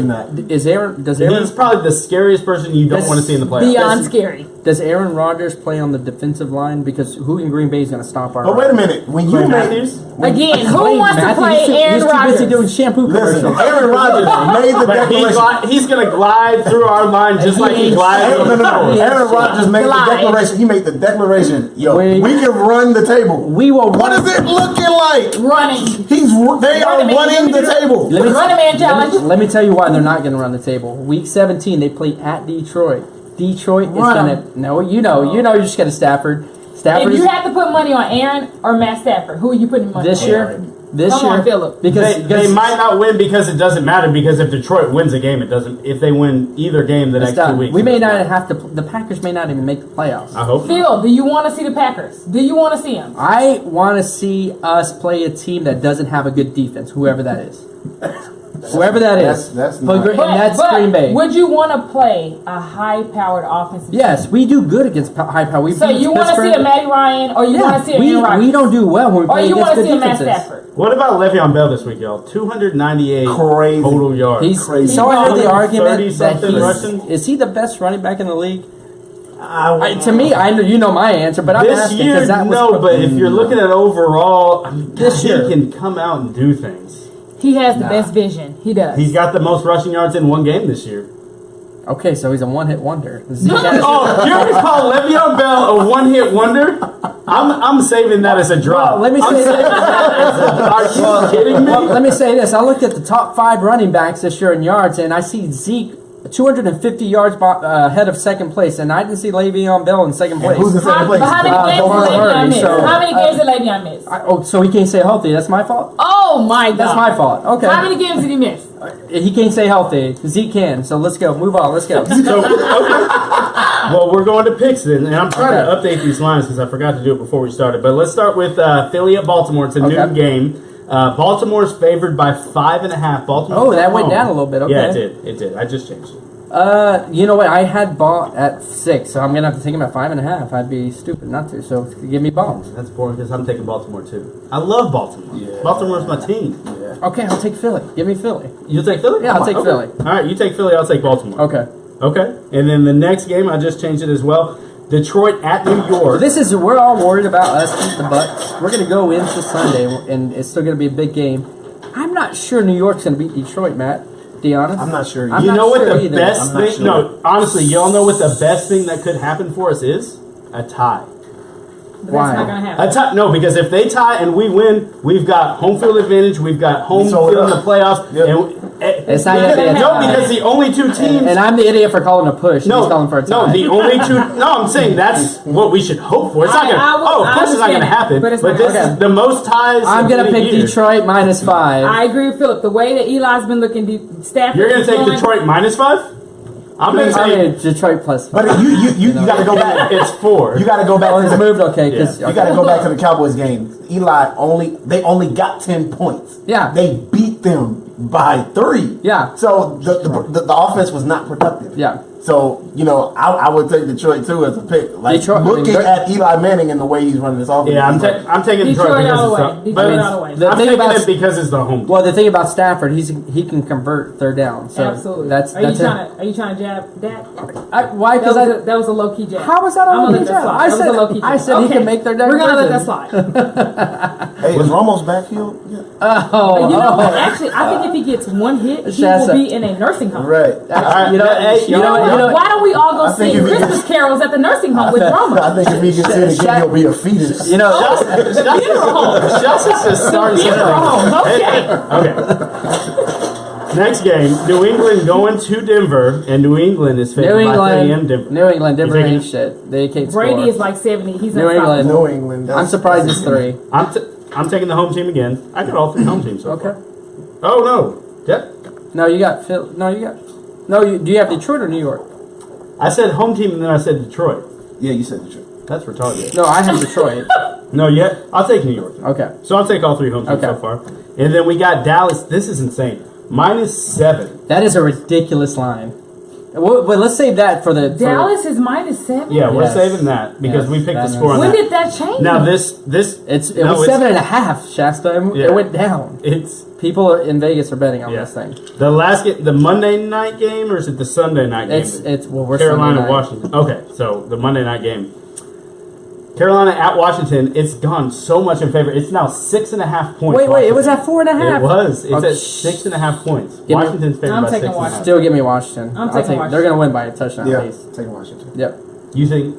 Aaron? He's probably the scariest person you don't want to see in the playoffs. Beyond scary. Does Aaron Rodgers play on the defensive line? Because who in Green Bay is going to stop our? But wait a minute. When you Matthews? Again, who wants to play Aaron Rodgers? He's too busy doing shampoo commercials. Aaron Rodgers made the declaration. He's going to glide through our line just like he glides. No. Aaron Rodgers made the declaration. He made the declaration. Yo, we can run the table. We will. What is it looking like? Running. They are running the table. Run a man challenge. Let me tell you why they're not going to run the table. Week 17, they play at Detroit. Detroit is going to. No, you know, you're just going to Stafford. If you have to put money on Aaron or Matt Stafford, who are you putting money this on? year? This Come year, on, Phillip. Because they might not win because it doesn't matter. Because if Detroit wins a game, it doesn't. If they win either game the next 2 weeks, we may not have to. The Packers may not even make the playoffs. I hope. Phil, do you want to see the Packers? Do you want to see them? I want to see us play a team that doesn't have a good defense, whoever that is. Whoever that is. That's not. And that's Green Bay. Would you want to play a high-powered offensive team? Yes, we do good against high power. So you want to see a Matty Ryan, or you want to see a Aaron Rodgers? We don't do well when we play against good defenses. Or you want to see a Matt Stafford? What about Le'Veon Bell this week, y'all? 298 total yards. He's crazy. So I heard the argument that is he the best running back in the league? To me, I know you know my answer, but I'm asking because that was But if you're looking at overall, this year he can come out and do things. He has the best vision. He does. He's got the most rushing yards in one game this year. Okay, so he's a one-hit wonder. You're going to call Le'Veon Bell a one-hit wonder? I'm saving that as a drop. Well, let me say this. Are you kidding me? Well, let me say this. I looked at the top 5 running backs this year in yards, and I see Zeke 250 yards ahead of second place, and I didn't see Le'Veon Bell in second place. Who's in second place? How many games did Le'Veon miss? How many games did Le'Veon miss? So he can't stay healthy. That's my fault? Oh, my God. That's my fault. Okay. How many games did he miss? He can't stay healthy. Zeke can. So let's go. Move on. Let's go. Well, we're going to picks then, and I'm trying to update these lines because I forgot to do it before we started. But let's start with Philly at Baltimore. It's a noon game. Baltimore's favored by 5.5. Baltimore. Oh, that went down a little bit. Okay. Yeah, it did. I just changed it. You know what? I had ball at 6, so I'm gonna have to take him at 5.5. I'd be stupid not to. So give me ball. That's boring because I'm taking Baltimore too. I love Baltimore. Yeah. Baltimore's my team. Yeah. Okay, I'll take Philly. Give me Philly. You'll take Philly? Yeah, I'll take Okay. Philly. All right, you take Philly. I'll take Baltimore. Okay. Okay. And then the next game, I just changed it as well. Detroit at New York. This is we're all worried about us beating the Bucks. We're gonna go into Sunday, and it's still gonna be a big game. I'm not sure New York's gonna beat Detroit, Matt. Deonis. I'm not sure. I'm You not know what sure the either. best I'm not thing? sure. No, honestly, y'all know what the best thing that could happen for us is? A tie. But Why? that's not going to happen. A tie. No, because if they tie and we win, we've got home field advantage. We've got home So, field in the playoffs. Yep. It's not gonna be a no, tie. because the only two teams. And I'm the idiot for calling a push. no, He's calling for a tie. no, the only two. No, I'm saying that's what we should hope for. It's not gonna. Of course, it's not gonna happen. But it's not this gonna is the most ties. I'm in gonna any pick year. Detroit -5. I agree with Philip. The way that Eli's been looking, Stafford. You're gonna is take going- Detroit -5. I'm gonna I say mean, Detroit +5. But you got to go back. it's 4. You got to go back. Oh, to it's the, moved okay because You got to go back to the Cowboys game. They only got 10 points. Yeah. They beat them by 3. Yeah. So the offense was not productive. Yeah. So I would take Detroit too as a pick. Like Detroit, I mean, looking at Eli Manning and the way he's running this offense. Yeah, he's like, I'm taking Detroit, Detroit all the because way. it's Detroit but all the way. The I'm thing taking about- it because it's the home. Well, the thing about Stafford, he can convert third down. So Absolutely. That's Are you it. trying to jab Dak? Why? Because That was a low key jab. How was that a I'm gonna low-key let that jab? slide. I That was said- a low key I jab. said he can make their We're gonna let that conversion. slide. hey, is Romo's backfield? Yeah. You know what? Actually, I think if he gets one hit, he Shasta. will be in a nursing home. Right. Actually, you know, Hey, you know, you know, Why don't we all go I think sing if he Christmas gets- carols at the nursing home with I Roma? think if he gets in again, he'll be a fetus. you know, Funeral home. Chelsea's just starting Funeral something. home. Okay. Okay. Next game, New England going to Denver, and New England is favored New by 30 England, Denver. New England, Denver You taking ain't shit. They can't score. Brady is like 70. He's New unstoppable. England. New England. I'm surprised it's 3. I'm taking the home team again. I got all 3 home teams so Okay. far. Oh no, yep. No, you got Phil. No, you got. No, do you have Detroit or New York? I said home team and then I said Detroit. Yeah, you said the truth. That's retarded. No, I have Detroit. No, yet I'll take New York. Okay. So I'll take all 3 home teams Okay. so far. And then we got Dallas. This is insane. -7. That is a ridiculous line. Well, let's save that for the Dallas is -7. Yeah, we're Yes. saving that because Yes, we picked the that score on When that. did that change? Now this It no, was 7.5. Shasta, Yeah. it went down. It's People in Vegas are betting on Yeah. this thing. the last game, the Monday night game, or is it the Sunday night game? We're Carolina, Sunday night. Washington. Okay, so the Monday night game. Carolina at Washington. It's gone so much in favor. It's now 6.5 points. Wait, it was Washington. at 4.5. It was. It's Okay. at 6.5 points. me- Washington's favored I'm by taking 6.5. Washington. Still give me Washington. I'm taking They're Washington. going to win by a touchdown Yeah, at least. taking Washington. Yep. You think?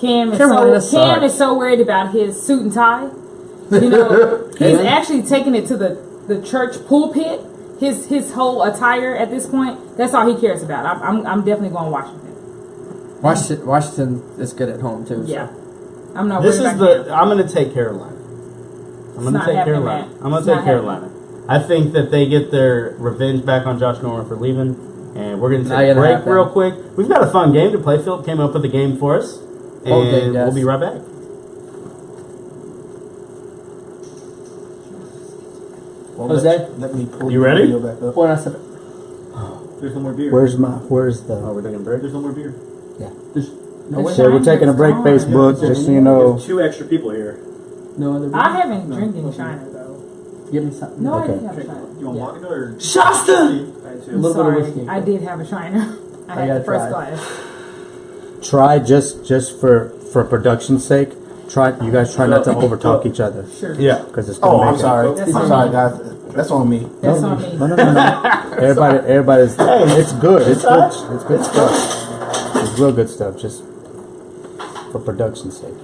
Carolina Cam sucks. is so worried about his suit and tie. You know, he's actually taking it to the church pulpit. His whole attire at this point. That's all he cares about. I'm definitely going Washington. Washington is good at home, too. So. Yeah, I'm not This worried is about I'm going to take Carolina. I'm going not to take happening, Carolina. Matt. I'm going It's to take not Carolina. I think that they get their revenge back on Josh Norman for leaving, and we're going to Not take a gonna break happen. real quick. We've got a fun game to play. Philip came up with a game for us, and Okay, yes. we'll be right back. Well, Jose? let me pull You the ready? video back up. Well, that's it. There's no more beer. Where's the? Oh, we're taking a break. There's no more beer. There's no way. So we're taking a break, Facebook, just so you know. There's 2 extra people here. No other beer? I haven't drinking China though. Give me something. No, Okay. I didn't have a China. You want Yeah. vodka or Shasta! I A too. little Sorry, bit of whiskey. I did have a China. I I had gotta the first try. glass. Try just for production's sake. You guys try not to overtalk each other Sure. Yeah. because it's gonna Oh, make I'm it. sorry. That's I'm on sorry, me. guys. That's on me. That's on me. No. Everybody's. It's good. It's good. It's good stuff. It's real good stuff. Just for production's sake.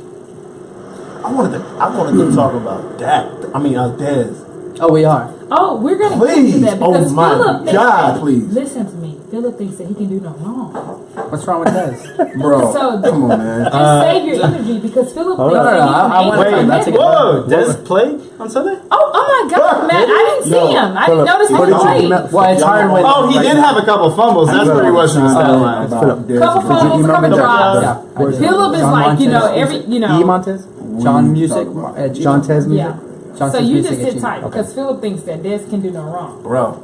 I wanted to talk about Dak. Dez. Oh, we are. Oh, we're gonna get Please. to that because Oh, my Philip thinks God, that, please. listen to me. Philip thinks that he can do no wrong. What's wrong with that? Bro, So, come on, man. Just save your energy because Philip All thinks right. that he I can want- make Wait, it. that's a good whoa! Des played on Sunday? Oh my God, Matt! I didn't see him. I didn't Philip, notice what him did you play. email? Well, it's hard when. Oh, he did have a couple fumbles. That's where he was from the stat line. Couple fumbles, couple drops. Yeah, I did. Philip is John like, Montez. E Montez? John Music. John Tez music? Yeah. John So Tez you Music just at sit Gmail. tight because Philip thinks that Des can do no wrong. Bro,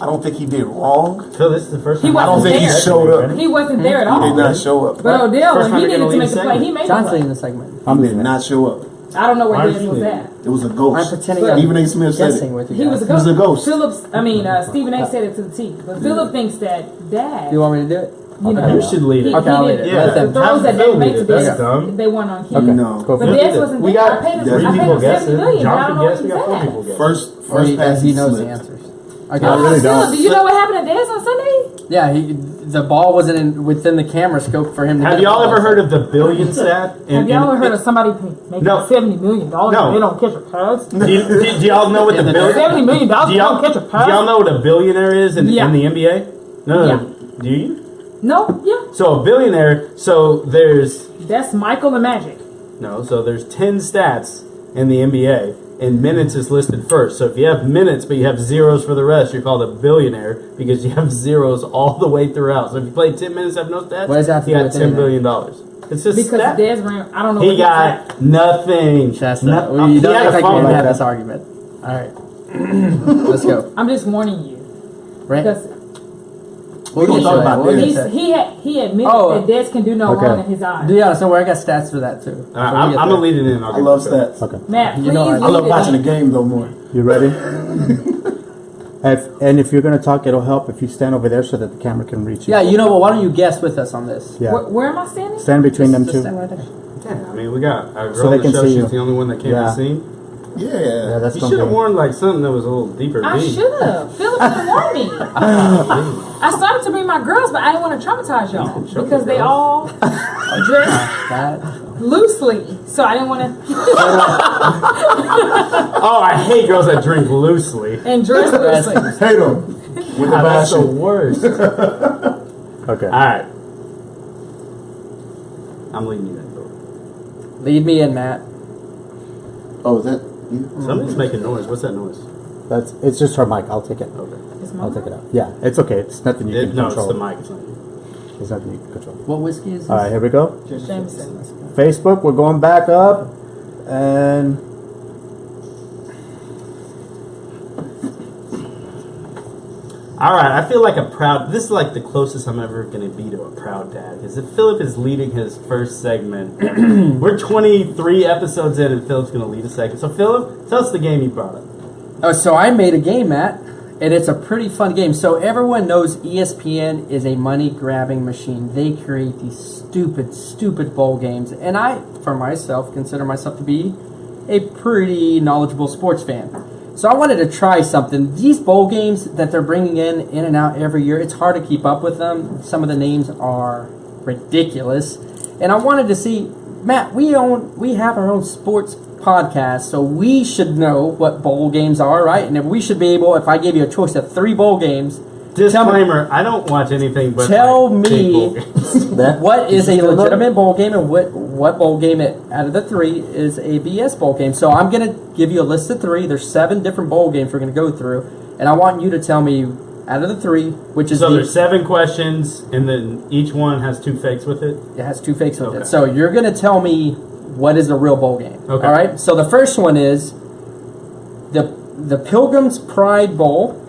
I don't think he did wrong. Phil, this is the first He time. I don't wasn't think he there. showed up. He wasn't there at He all. did not show up. But Odell, First when time he you're needed gonna to lead make a the play, segment? he made John's the play. leading the segment. I'm He did leaving. not show up. I don't know where Why Dez is was he- at. It was a I'm ghost. pretending But I'm Even A. Smith said guessing it. with you He guys. was a He was ghost. a ghost. Stephen A. said it to the T. But Philip thinks that Dad, You want me to do it? you know, You should lead it. Okay, I'll lead it. the Let them- throws that Have Phil they make lead to it. That's dumb. Dez, they weren't on cue. Okay. No. Go for But it. Dez wasn't We there. got I paid him three I paid people him guessing. $70 million. John I don't can know guess. where We got he's 4 at. people guessing. First Or he, pass he knows the slipped. answers. I Okay. really Philip, don't. do you know what happened to Dez on Sunday? Yeah, the ball wasn't within the camera scope for him to Have get the y'all ball. ever heard of the billion stat? Have y'all ever heard of somebody making No. $70 million No. and they don't catch a pass? Do y'all know what the billion? $70 million Do they y'all, don't catch a do pass? y'all know what a billionaire is in the NBA? No. Yeah. Do you? No, yeah. So a billionaire. So there's That's Michael and Magic. no. So there's 10 stats in the NBA, and minutes is listed first. So if you have minutes but you have zeros for the rest, you're called a billionaire because you have zeros all the way throughout. So if you play 10 minutes have no stats, What does that have to you do got with $10 billion. It's just Because stat. Dez ran, I don't know He what got nothing. Shasta, No- we he don't had act a like we fumble. haven't had this argument. All right, let's go. I'm just warning you. Right? Because We don't talk about We'll this. get to it. he admitted Oh. that Dez can do no Okay. wrong in his eyes. Yeah, so I got stats for that too. I'm gonna lead it in. I love stats. Okay. Matt, please You know, I I love lead it watching the in. game though more. You ready? And if you're going to talk, it'll help if you stand over there so that the camera can reach you. Yeah, you know what? Why don't you guess with us on this? Yeah. Where am I standing? Stand between them Just two. stand right there. Yeah, I mean, we got a girl So they on the can show. see She's you. the only one that can't Yeah. be seen. Yeah, Yeah. that's You what should have I'm worn like something that was a little deeper. I V. should have. Philip didn't warn me. I started to bring my girls, but I didn't want to traumatize y'all Show because the they girls. all dress That. loosely. So I didn't want to Oh, I hate girls that drink loosely. and dress loosely. Hate them with the That's the passion. worst. Okay. All right, I'm leading you in. Phil. Lead me in, Matt. Oh, is that you? Somebody's making noise. What's that noise? It's just her mic. I'll take it. Okay. It's my I'll take it out. Yeah, it's okay. It's nothing you can No, it's control. the mic. It's not you. It's nothing you can control. What whiskey is this? All right, here we go. Jameson. Facebook, we're going back up, and All right, I feel like a proud. This is like the closest I'm ever going to be to a proud dad. Because if Philip is leading his first segment, we're 23 episodes in, and Philip's going to lead a segment. So Philip, tell us the game you brought up. Oh, so I made a game, Matt, and it's a pretty fun game. So everyone knows ESPN is a money-grabbing machine. They create these stupid bowl games, and I, for myself, consider myself to be a pretty knowledgeable sports fan. So I wanted to try something. These bowl games that they're bringing in and out every year, it's hard to keep up with them. Some of the names are ridiculous, and I wanted to see, Matt, we have our own sports podcast, so we should know what bowl games are, right? And if we should be able, if I gave you a choice of 3 bowl games, Disclaimer: I don't watch anything but Tell like, big me bowl games. what is a legitimate bowl game and what bowl game out of the 3 is a BS bowl game. So I'm going to give you a list of 3. There's 7 different bowl games we're going to go through, and I want you to tell me out of the 3 which is So there's 7 questions, and then each one has 2 fakes with it. it has 2 fakes with Okay. it. So you're going to tell me what is a real bowl game. Okay. All right. So the first one is the Pilgrim's Pride Bowl,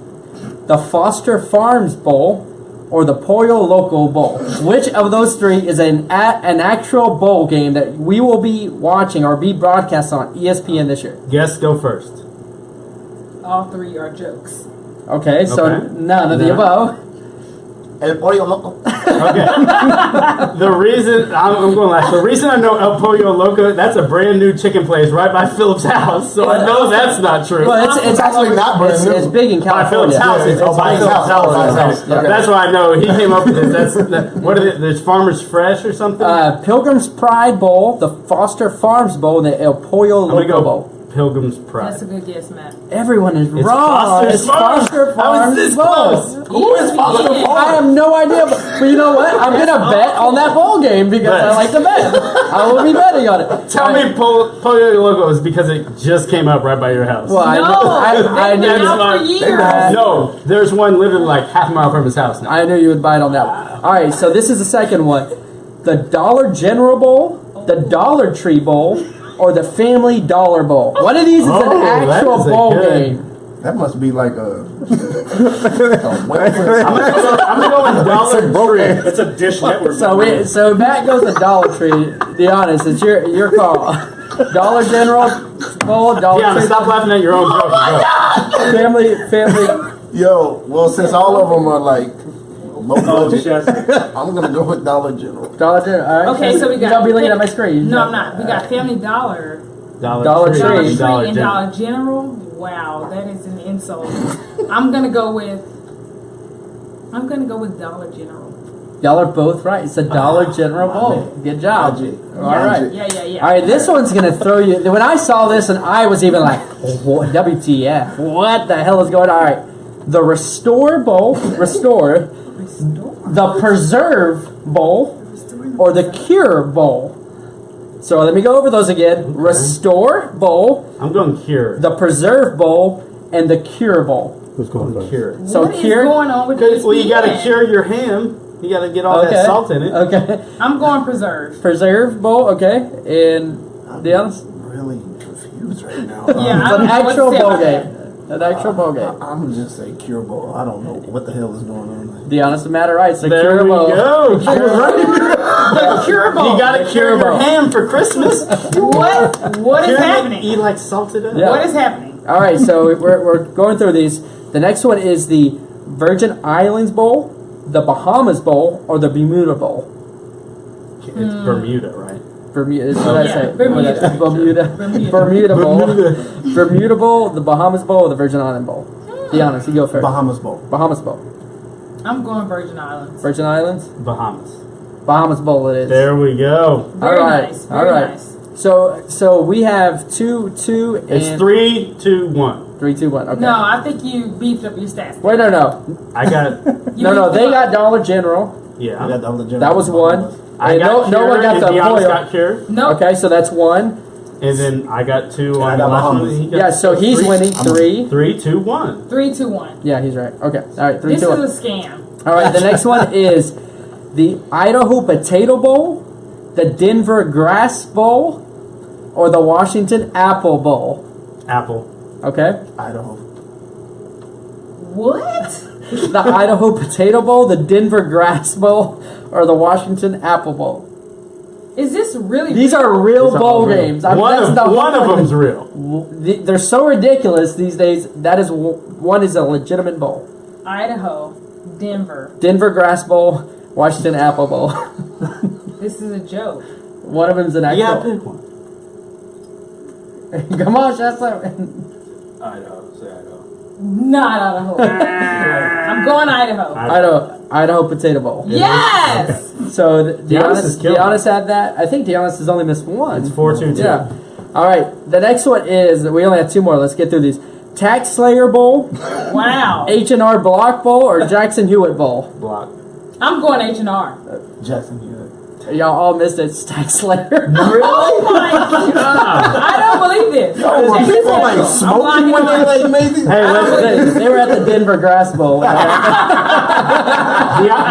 the Foster Farms Bowl, or the Pollo Loco Bowl. Which of those 3 is an actual bowl game that we will be watching or be broadcast on ESPN this year? Guess go first. All 3 are jokes. Okay, so Okay. none of the No. above. El Pollo Loco. Okay. The reason I'm going last. The reason I know El Pollo Loco, that's a brand new chicken place right by Philip's house. So I know that's not true. Well, it's actually not brand it's, new. it's big in By California. Philip's house. Yeah, It's oh, by his house. Oh, by his house. Okay. That's why I know he came up with this. What are they? There's Farmers Fresh or something. Pilgrim's Pride Bowl, the Foster Farms Bowl, and the El Pollo I'm gonna Loco go Bowl. Pilgrim's Pride. That's a good guess, Matt. Everyone is It's wrong. Foster's It's Farms. Foster How is Farms this Bowl. close? Who is Foster Yeah. I Farms? have no idea, but you know what? I'm gonna bet on that bowl game because I Bet. like to bet. I will be betting on it. Tell me Pollo Loco is because it just came up right by your house. Well, I No, knew they've been knew- out for years. No, there's one literally like half a mile from his house now. I knew you would bite on that one. All right, so this is the second one: the Dollar General Bowl, the Dollar Tree Bowl, or the Family Dollar Bowl. One of these is an Oh, that actual is a bowl good- game. That must be like a I'm going Dollar Tree. It's a Dish Network. So Matt goes to Dollar Tree. Deonis, it's your call. Dollar General Bowl, Dollar Yeah, Tree. stop laughing at your own joke. Family. Yo, well, since all of them are like low budget, Yes. I'm gonna go with Dollar General. Dollar General. All right. Okay, so we got. Y'all be looking at my screen. No, I'm not. We got Family Dollar, Dollar Tree. Dollar Tree, Dollar and General. Dollar General. Wow, that is an insult. I'm gonna go with Dollar General. Y'all are both right. It's a Dollar General Bowl. Good job. Logic. All right. Yeah. All right, this one's gonna throw you. When I saw this, and I was even like, what, "WTF? What the hell is going on?" All right, the Restore Bowl, the Preserve Bowl, or the Cure Bowl. So let me go over those again. Restore Bowl, I'm going Cure. the Preserve Bowl, and the Cure Bowl. Who's going first? Cure. So What is Cure. going on with Because, well, you got to ESPN? cure your ham. You got to get all that salt in it. Okay. I'm going Preserve. Preserve Bowl. Okay. And Deonis? I'm really confused right now. Yeah, It's I an don't know what to actual say bowl about game. An actual bowl game. I'm gonna just say Cure Bowl. I don't know what the hell is going on. Deonis, the matter right. It's the There Cure we Bowl. go. The Cure Bowl. You got to cure your ham for Christmas. What is Cure it, happening? eat like salted egg. Yeah. What is happening? All right, so we're going through these. The next one is the Virgin Islands Bowl, the Bahamas Bowl, or the Bermuda Bowl. It's Bermuda, right? Bermuda. Is what I Yeah, say. Bermuda. Bermuda Bowl. Bermuda Bowl, the Bahamas Bowl, or the Virgin Island Bowl. Deonis, you go first. Bahamas Bowl. Bahamas Bowl. I'm going Virgin Islands. Virgin Islands. Bahamas. Bahamas Bowl. It is. There we go. Very All right, nice. all Very right. nice. So we have two, and It's 3, 2, 1. 3, 2, 1. Okay. No, I think you beefed up your stats. Wait, no. I got, You No, beefed they them got up. Dollar General. I yeah. got Dollar General. That was one. I And got no one got and the Deonis foil. got Cure. Nope. Okay, so that's one. And then I got 2 I on got the last one. Bahamas. He got Yeah, so he's 3. winning 3. 3, 2, 1. 3, 2, 1. Yeah, he's right. Okay. All right, 3, This 2, 1. is a scam. All right, the next one is the Idaho Potato Bowl, the Denver Grass Bowl, or the Washington Apple Bowl. Apple. Okay? Idaho. What? The Idaho Potato Bowl, the Denver Grass Bowl, or the Washington Apple Bowl. Is this really? These are real These are bowl all real. games. I mean, One that's of the whole them's real. They're so ridiculous these days. That is one is a legitimate bowl. Idaho, Denver. Denver Grass Bowl, Washington Apple Bowl. This is a joke. One of them's an Yeah, actual. pick one. Come on, Shasta. Idaho. Say Idaho. Not Idaho. I'm going Idaho. Idaho Potato Bowl. Yes. So Deonis is killing Deonis had that. I think Deonis has only missed one. It's 4, 2, 2. Yeah. All right. The next one is we only have 2 more. Let's get through these. Tax Slayer Bowl, Wow. H&R Block Bowl, or Jackson Hewitt Bowl. Block. I'm going H&R. Jackson Hewitt. Y'all all missed it. It's Tax Slayer. Oh my god! I don't believe this. Were people like I'm smoking locking when it they up. like made it? Hey, let's they were at the Denver Grass Bowl.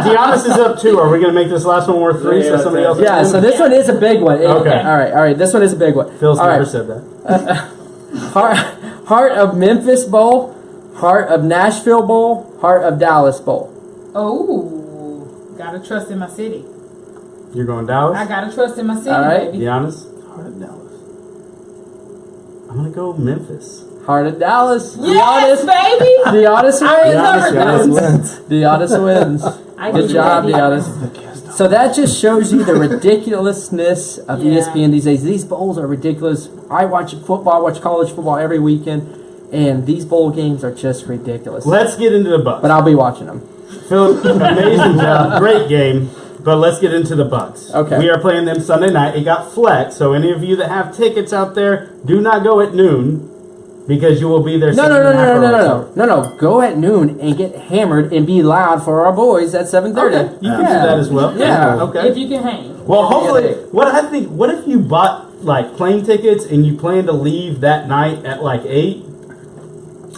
Deonis is up 2. Are we going to make this last one worth 3 so Yeah, somebody else? Yeah, so this one is a big one. Okay. All right. This one is a big one. Phil's all never right. said that. Heart of Memphis Bowl, Heart of Nashville Bowl, Heart of Dallas Bowl. Oh, gotta trust in my city. You're going Dallas? I gotta trust in my city, All right. baby. Deonis? Heart of Dallas. I'm going to go Memphis. Heart of Dallas. Yes, baby. Deonis Deonis wins. Deonis wins. I Good give job, you Deonis. So that just shows you the ridiculousness of Yeah. ESPN these days. These bowls are ridiculous. I watch football, I watch college football every weekend, and these bowl games are just ridiculous. Let's get into the Bucks. But I'll be watching them. Phil, amazing job. Great game. But let's get into the Bucks. Okay. We are playing them Sunday night. It got flexed, so any of you that have tickets out there, do not go at noon because you will be there. No. Go at noon and get hammered and be loud for our boys at 7:30. Okay, you can do that as well. Yeah. Okay. If you can hang. Well, hopefully, what if you bought like plane tickets and you plan to leave that night at like 8?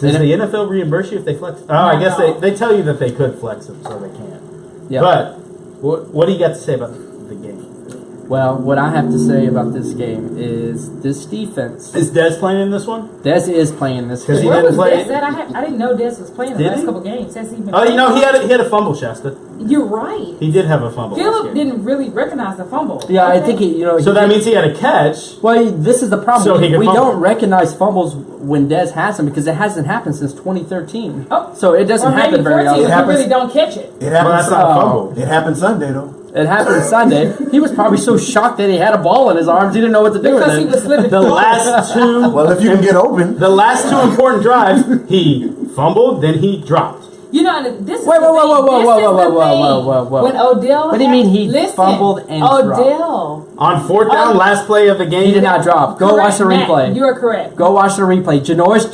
Does the NFL reimburse you if they flex? Oh, I guess No. they tell you that they could flex them, so they can't. Yeah. But what do you got to say about the game? Well, what I have to say about this game is this defense. Is Dez playing in this one? Dez is playing this Because game. he Where didn't was play. Dez at? I didn't know Dez was playing the Did last he? couple games. Has he been Oh, playing? he had a fumble, Shasta. You're right. He did have a fumble. Philip last game. didn't really recognize the fumble. Yeah, I Okay. think So that means he had a catch. Well, this is the problem. So he can we fumble. don't recognize fumbles when Dez has them because it hasn't happened since 2013. Oh. So it doesn't Or maybe happen very 14, often. if you happens. really don't catch it. It Well, happened. that's not a fumble. It happened Sunday though. It happened Sunday. He was probably so shocked that he had a ball in his arms, he didn't know what to do with Because he it. was slipping. The last two. Well, if you can get open. The last two important drives, he fumbled, then he dropped. You know, and this is Wait, the whoa, whoa, thing. whoa, whoa, This whoa, is whoa, the whoa, whoa, thing. whoa, whoa, whoa. When Odell, What do you mean he fumbled and Odell? On fourth down, last play of the game. He did not drop. Go watch the Correct, replay. Matt, you are correct. Go watch the replay. Janoris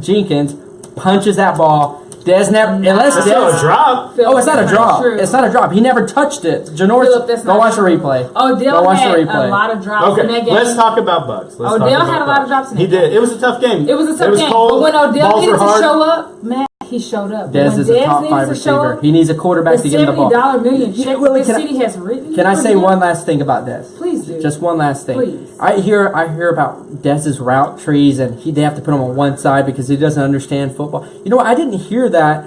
Jenkins punches that ball. Des never, unless That's not a Des. drop. Philip, Oh, it's not a that's drop. true. It's not a drop. He never touched it. Philip, Janoris, that's go not watch true. the replay. Odell Go watch had the replay. a lot of drops in that Okay, game. let's talk about Bucks. Let's Odell talk about had a lot of Bucks. drops in He that did. It was a tough game. It was a tough game. cold. But when Odell Balls needed were to hard. show up, man, he showed up. Dez when is a Dez top needed 5 to show receiver. up, He needs a quarterback the to give him the ball. $70 million check Willie, the city has written. Can I for say him? one last thing about Des? Please do. Just one last thing. Please. I hear about Dez's route trees and they have to put him on one side because he doesn't understand football. You know what? I didn't hear that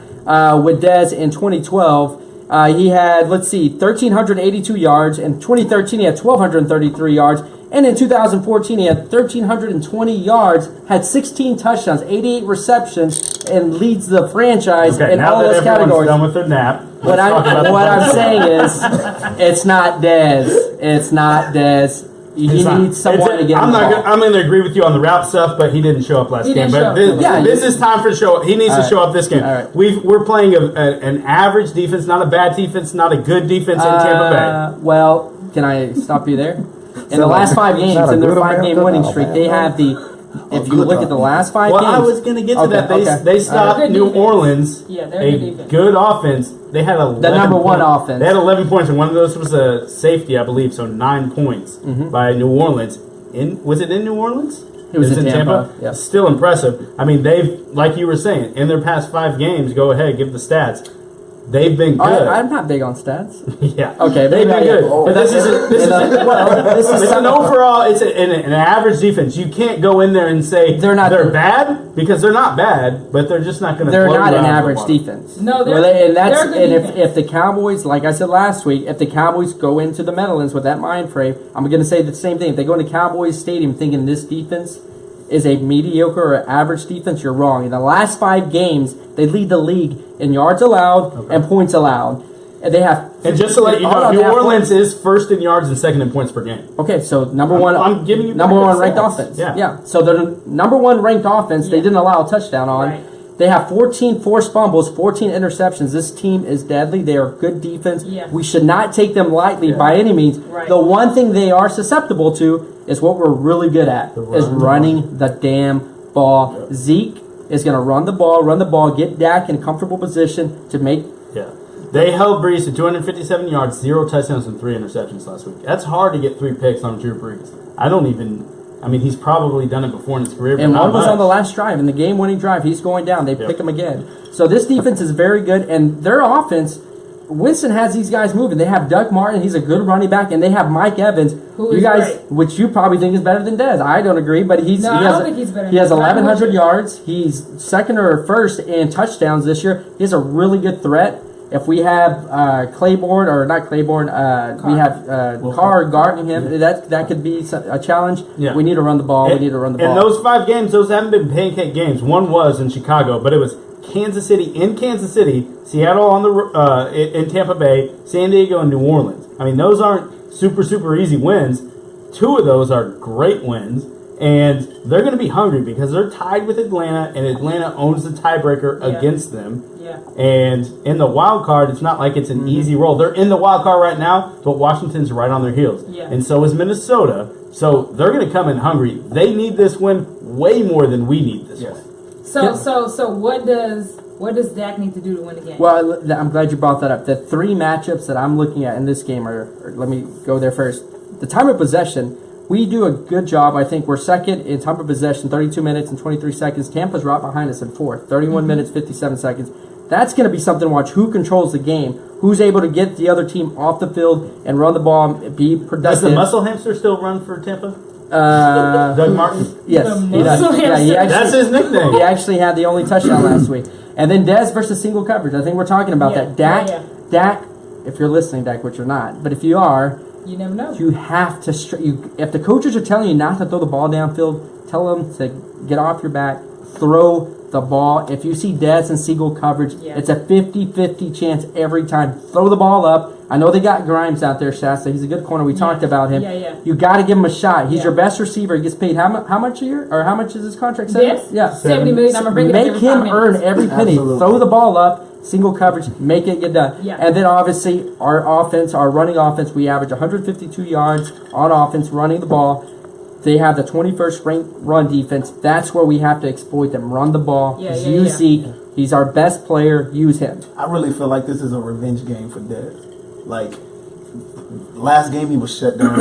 with Dez in 2012. He had, 1,382 yards. In 2013, he had 1,233 yards. And in 2014, he had 1,320 yards, had 16 touchdowns, 88 receptions, and leads the franchise Okay, in now all that those everyone's categories. done with their nap, What I'm saying is, it's not Dez. It's not Dez. He needs someone to get I'm him the not. ball. I'm going to agree with you on the route stuff, but he didn't show up last He game. didn't But show up. Yeah, this is time for the show. He needs to All show up this game. All right. We're playing an average defense, not a bad defense, not a good defense in Tampa Bay. Well, can I stop you there? In the So, last 5 it's games, not a in their good 5-game America? winning No, streak, man, they no. have the. If you good look at the last 5 Well, games, I was going to get to that. Okay. They stopped Good New defense. Orleans, Yeah, they're a a good defense. good offense. They had 11 The number one points. offense. They had 11 points, and one of those was a safety, I believe. So 9 points by New Orleans. Was it in New Orleans? It was in Tampa, yeah. Still impressive. I mean, they've, like you were saying, in their past 5 games. Go ahead, give the stats. They've been good. I'm not big on stats. Yeah. Okay, they've maybe been I- good. But this is This an overall. It's an average defense. You can't go in there and say They're not- they're bad because they're not bad, but they're just not going to. They're not an average defense. No, they're- and that's they're a good and defense. if the Cowboys, like I said last week, if the Cowboys go into the Meadowlands with that mind frame, I'm going to say the same thing. If they go into Cowboys Stadium thinking this defense is a mediocre or average defense, you're wrong. In the last 5 games, they lead the league in yards allowed and points allowed. And they have. And just to let you Hold know, on, New they have Orleans is first in yards and second in points per game. Okay, so number one. I'm giving you number backup one ranked stats. offense. Yeah. So the number one ranked offense, they Yeah. didn't allow a touchdown on. Right. They have 14 forced fumbles, 14 interceptions. This team is deadly. They are good defense. Yeah. We should not take them lightly by any means. Right. The one thing they are susceptible to is what we're really good at, is running the damn ball. Zeke is going to run the ball, get Dak in a comfortable position to make. Yeah. They held Brees to 257 yards, 0 touchdowns, and 3 interceptions last week. That's hard to get 3 picks on Drew Brees. He's probably done it before in his career, but And not one was much. on the last drive, in the game-winning drive. He's going down. They pick him again. So this defense is very good, and their offense, Winston has these guys moving. They have Doug Martin. He's a good running back, and they have Mike Evans, Who you is guys, great. which you probably think is better than Dez. I don't agree, but No, I don't think he's better He has than Dez. 1,100 yards. He's second or first in touchdowns this year. He has a really good threat. If we have Claiborne, or not Claiborne, we have Carr guarding him. That could be a challenge. Yeah. We need to run the ball. We need to run the ball. And those 5 games, those haven't been pancake games. One was in Chicago, but it was Kansas City, Seattle on the in Tampa Bay, San Diego, and New Orleans. I mean, those aren't super easy wins. 2 of those are great wins, and they're going to be hungry because they're tied with Atlanta, and Atlanta owns the tiebreaker Yeah. against them. Yeah. And in the wild card, it's not like it's an easy roll. They're in the wild card right now, but Washington's right on their heels. Yeah. And so is Minnesota. So they're going to come in hungry. They need this win way more than we need this win. So what does Dak need to do to win the game? Well, I'm glad you brought that up. The 3 matchups that I'm looking at in this game are let me go there first. The time of possession, we do a good job. I think we're second in time of possession, 32 minutes and 23 seconds. Tampa's right behind us in 4th, 31 minutes, 57 seconds. That's going to be something to watch. Who controls the game? who's able to get the other team off the field and run the ball and be Does productive. the muscle hamster still run for Tampa? Uh, Doug Martin? yes, he does. muscle Yeah, he hamster. That's actually, his nickname. he actually had the only touchdown last week. And then Dez versus single coverage. I think we're talking about Yeah, that. Dak, yeah. Dak, if you're listening, Dak, which you're not, but if you are, You never know. you have to. If the coaches are telling you not to throw the ball downfield, tell them to get off your back, throw the ball. If you see Dez and Siegel coverage, Yeah. it's a 50-50 chance every time. Throw the ball up. I know they got Grimes out there, Shasta. He's a good corner. We talked about him. Yeah, yeah. You got to give him a shot. He's Yeah. your best receiver. He gets paid how much a year? Or how much is his contract? Yes. Yeah. 70 million. I'm gonna bring it up Make every him 5 earn minutes. every penny. Absolutely. Throw the ball up, single coverage, make it get done. Yeah. And then obviously our offense, our running offense, we average 152 yards on offense running the ball. They have the 21st ranked run defense. That's where we have to exploit them. Run the ball. Yeah, yeah, use yeah. Zeke. He's our best player. Use him. I really feel like this is a revenge game for Dez. Like, last game he was shut down.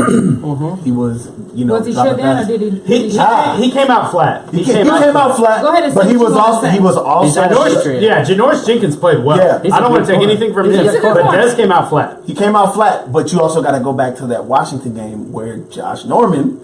He was, Was he dropping shut down or passes. did He came out flat. He came out flat. Go ahead and but say he what was you wanna also say. he was also He's a Patriot. Yeah, Janoris Jenkins played well. Yeah. He's I a don't want good to take corner. anything from He's a him, good but corner. Dez came out flat. He came out flat, but you also got to go back to that Washington game where Josh Norman,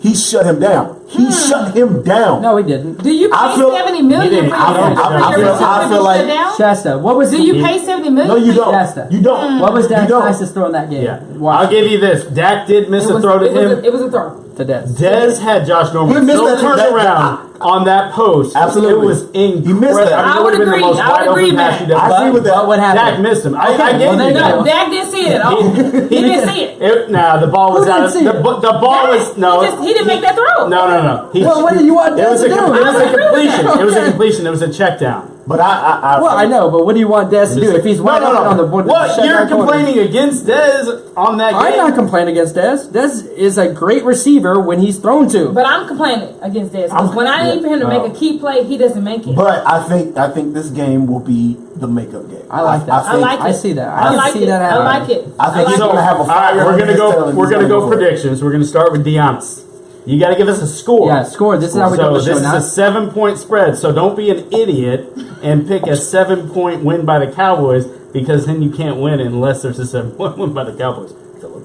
he shut him down. He shut him down. No, he didn't. Do you pay I feel- 70 million He didn't. for I your don't- I receiver feel- I to feel be like- shut down? Shasta, what was Do you pay 70 million? No, you don't. Shasta. You don't. What was Dak's You don't. nicest throw in that game? Yeah. Watch I'll give you this. Dak did miss It a was, throw to it was him. it was a throw. to Dez. Dez had Josh Norman He missed so that- turned that- around on that post. Absolutely. It was incredible. He missed that. I mean, I it would have been the agree. most I would wide open agree, pass man. you'd ever I agree with that. But what happened? Dak missed him. I Well, gave then you go. that. No, Dak didn't see it. Oh, he didn't see it. Nah, the ball was Who out. didn't see The it? ball was no. He didn't make that throw. No. Well, what did you want It Dez was to a do? it was I a would agree with completion. that. It was a completion. It was a check down. But I Well, I know, but what do you want Dez to do if he's wide open on the board? What you're complaining against Dez on that game? I'm not complaining against Dez. Dez is a great receiver when he's thrown to. But I'm complaining against this because when I need for him to make a key play, he doesn't make it. But I think this game will be the makeup game. I like that. I like it. I see that. I can like see it. that I happening. like it. I think he's So, going to have a all fire. right, we're under gonna his tail go. and We're he's gonna go for it. predictions. We're gonna start with Deonis. You got to give us a score. Yeah, score. This is how we do So the this show is now. a 7-point spread. So don't be an idiot and pick a 7-point win by the Cowboys because then you can't win unless there's a 7-point win by the Cowboys. Philip.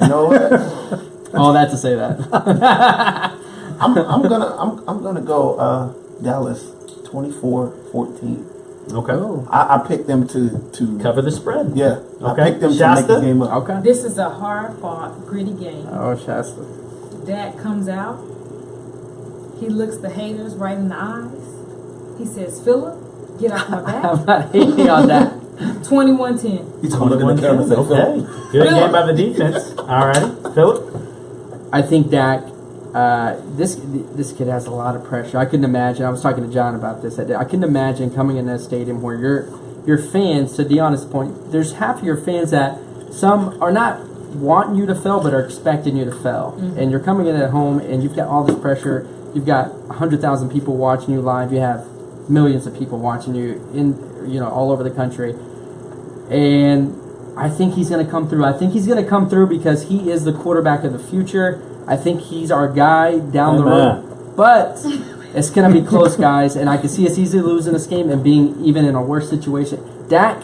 You know what? All that to say that. I'm gonna go Dallas 24-14. Okay. Oh. I picked them to Cover the spread. Yeah. Okay. I picked them to Shasta? make the game up. Okay. This is a hard-fought, gritty game. Oh, Shasta. Dak comes out. He looks the haters right in the eyes. He says, "Philip, get off my back." I'm not hating on that. 21-10. He's gonna look at the camera and say, Okay. "Phil." Good game by the defense. All right. Philip. I think Dak, this kid has a lot of pressure. I couldn't imagine. I was talking to John about this. I couldn't imagine coming in that stadium where your fans, to Deonis' point, there's half of your fans that some are not wanting you to fail, but are expecting you to fail. Mm-hmm. And you're coming in at home, and you've got all this pressure. You've got 100,000 people watching you live. You have millions of people watching you all over the country. And I think he's going to come through. I think he's going to come through because he is the quarterback of the future. I think he's our guy down the road. But it's going to be close, guys. And I can see us easily losing this game and being even in a worse situation. Dak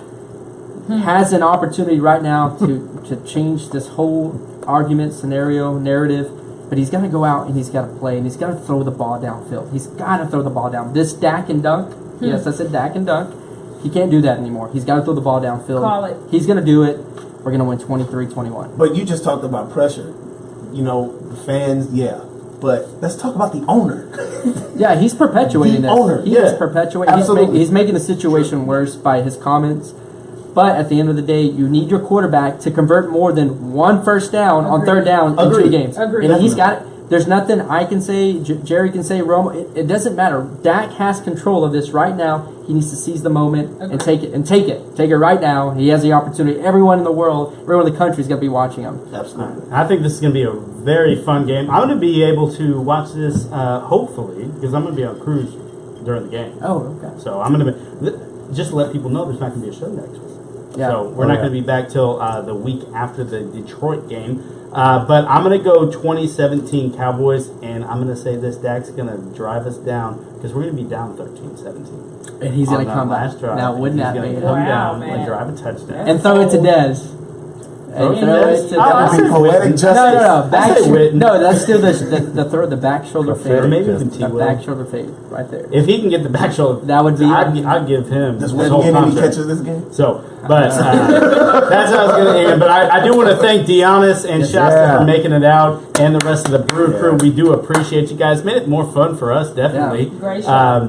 has an opportunity right now to change this whole argument, scenario, narrative. But he's got to go out and he's got to play and he's got to throw the ball downfield. He's got to throw the ball down. This Dak and dunk. Yes, I said Dak and dunk. He can't do that anymore. He's got to throw the ball downfield. Call it. He's going to do it. We're going to win 23-21. But you just talked about pressure. You know, the fans, yeah. But let's talk about the owner. Yeah, he's perpetuating The this. owner, He yeah. is perpetuating. Absolutely. He's making the situation worse by his comments. But at the end of the day, you need your quarterback to convert more than one first down on third down in 2 Agreed. games. Agreed. And he's got it. There's nothing I can say, Jerry can say, Romo. It doesn't matter. Dak has control of this right now. He needs to seize the moment and take it. Take it right now. He has the opportunity. Everyone in the world, everyone in the country is going to be watching him. Absolutely. I think this is going to be a very fun game. I'm going to be able to watch this, hopefully, because I'm going to be on cruise during the game. Oh, okay. So I'm going to be, just to let people know there's not going to be a show next week. Yeah. So we're not going to be back till the week after the Detroit game. But I'm going to go 2017 Cowboys, and I'm going to say this, Dak's going to drive us down because we're going to be down 13-17. And he's on gonna that come last back. drive. Now, wouldn't He's that gonna be? come Wow, down man. and drive a touchdown. And throw it to Dez. Throw it And to throw Dez? it to Oh, I Dez. said Poetic Witten. justice. No. I Back say Witten. No, that's still the throw, the back shoulder fade. Or maybe even The T. Will. back shoulder fade right there. If he can get the back shoulder, That would be- I'd give him Does his Witten whole get any contract. catches this game? So, but that's how I was going to end. But I do want to thank Deonis and Shasta Yeah. for making it out, and the rest of the Brew crew. We do appreciate you guys. Made it more fun for us, definitely. Yeah. Great show.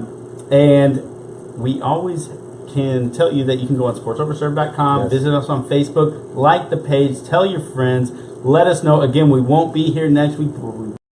And we always can tell you that you can go on sportsoverserved.com, Yes. visit us on Facebook, like the page, tell your friends, let us know. Again, we won't be here next week.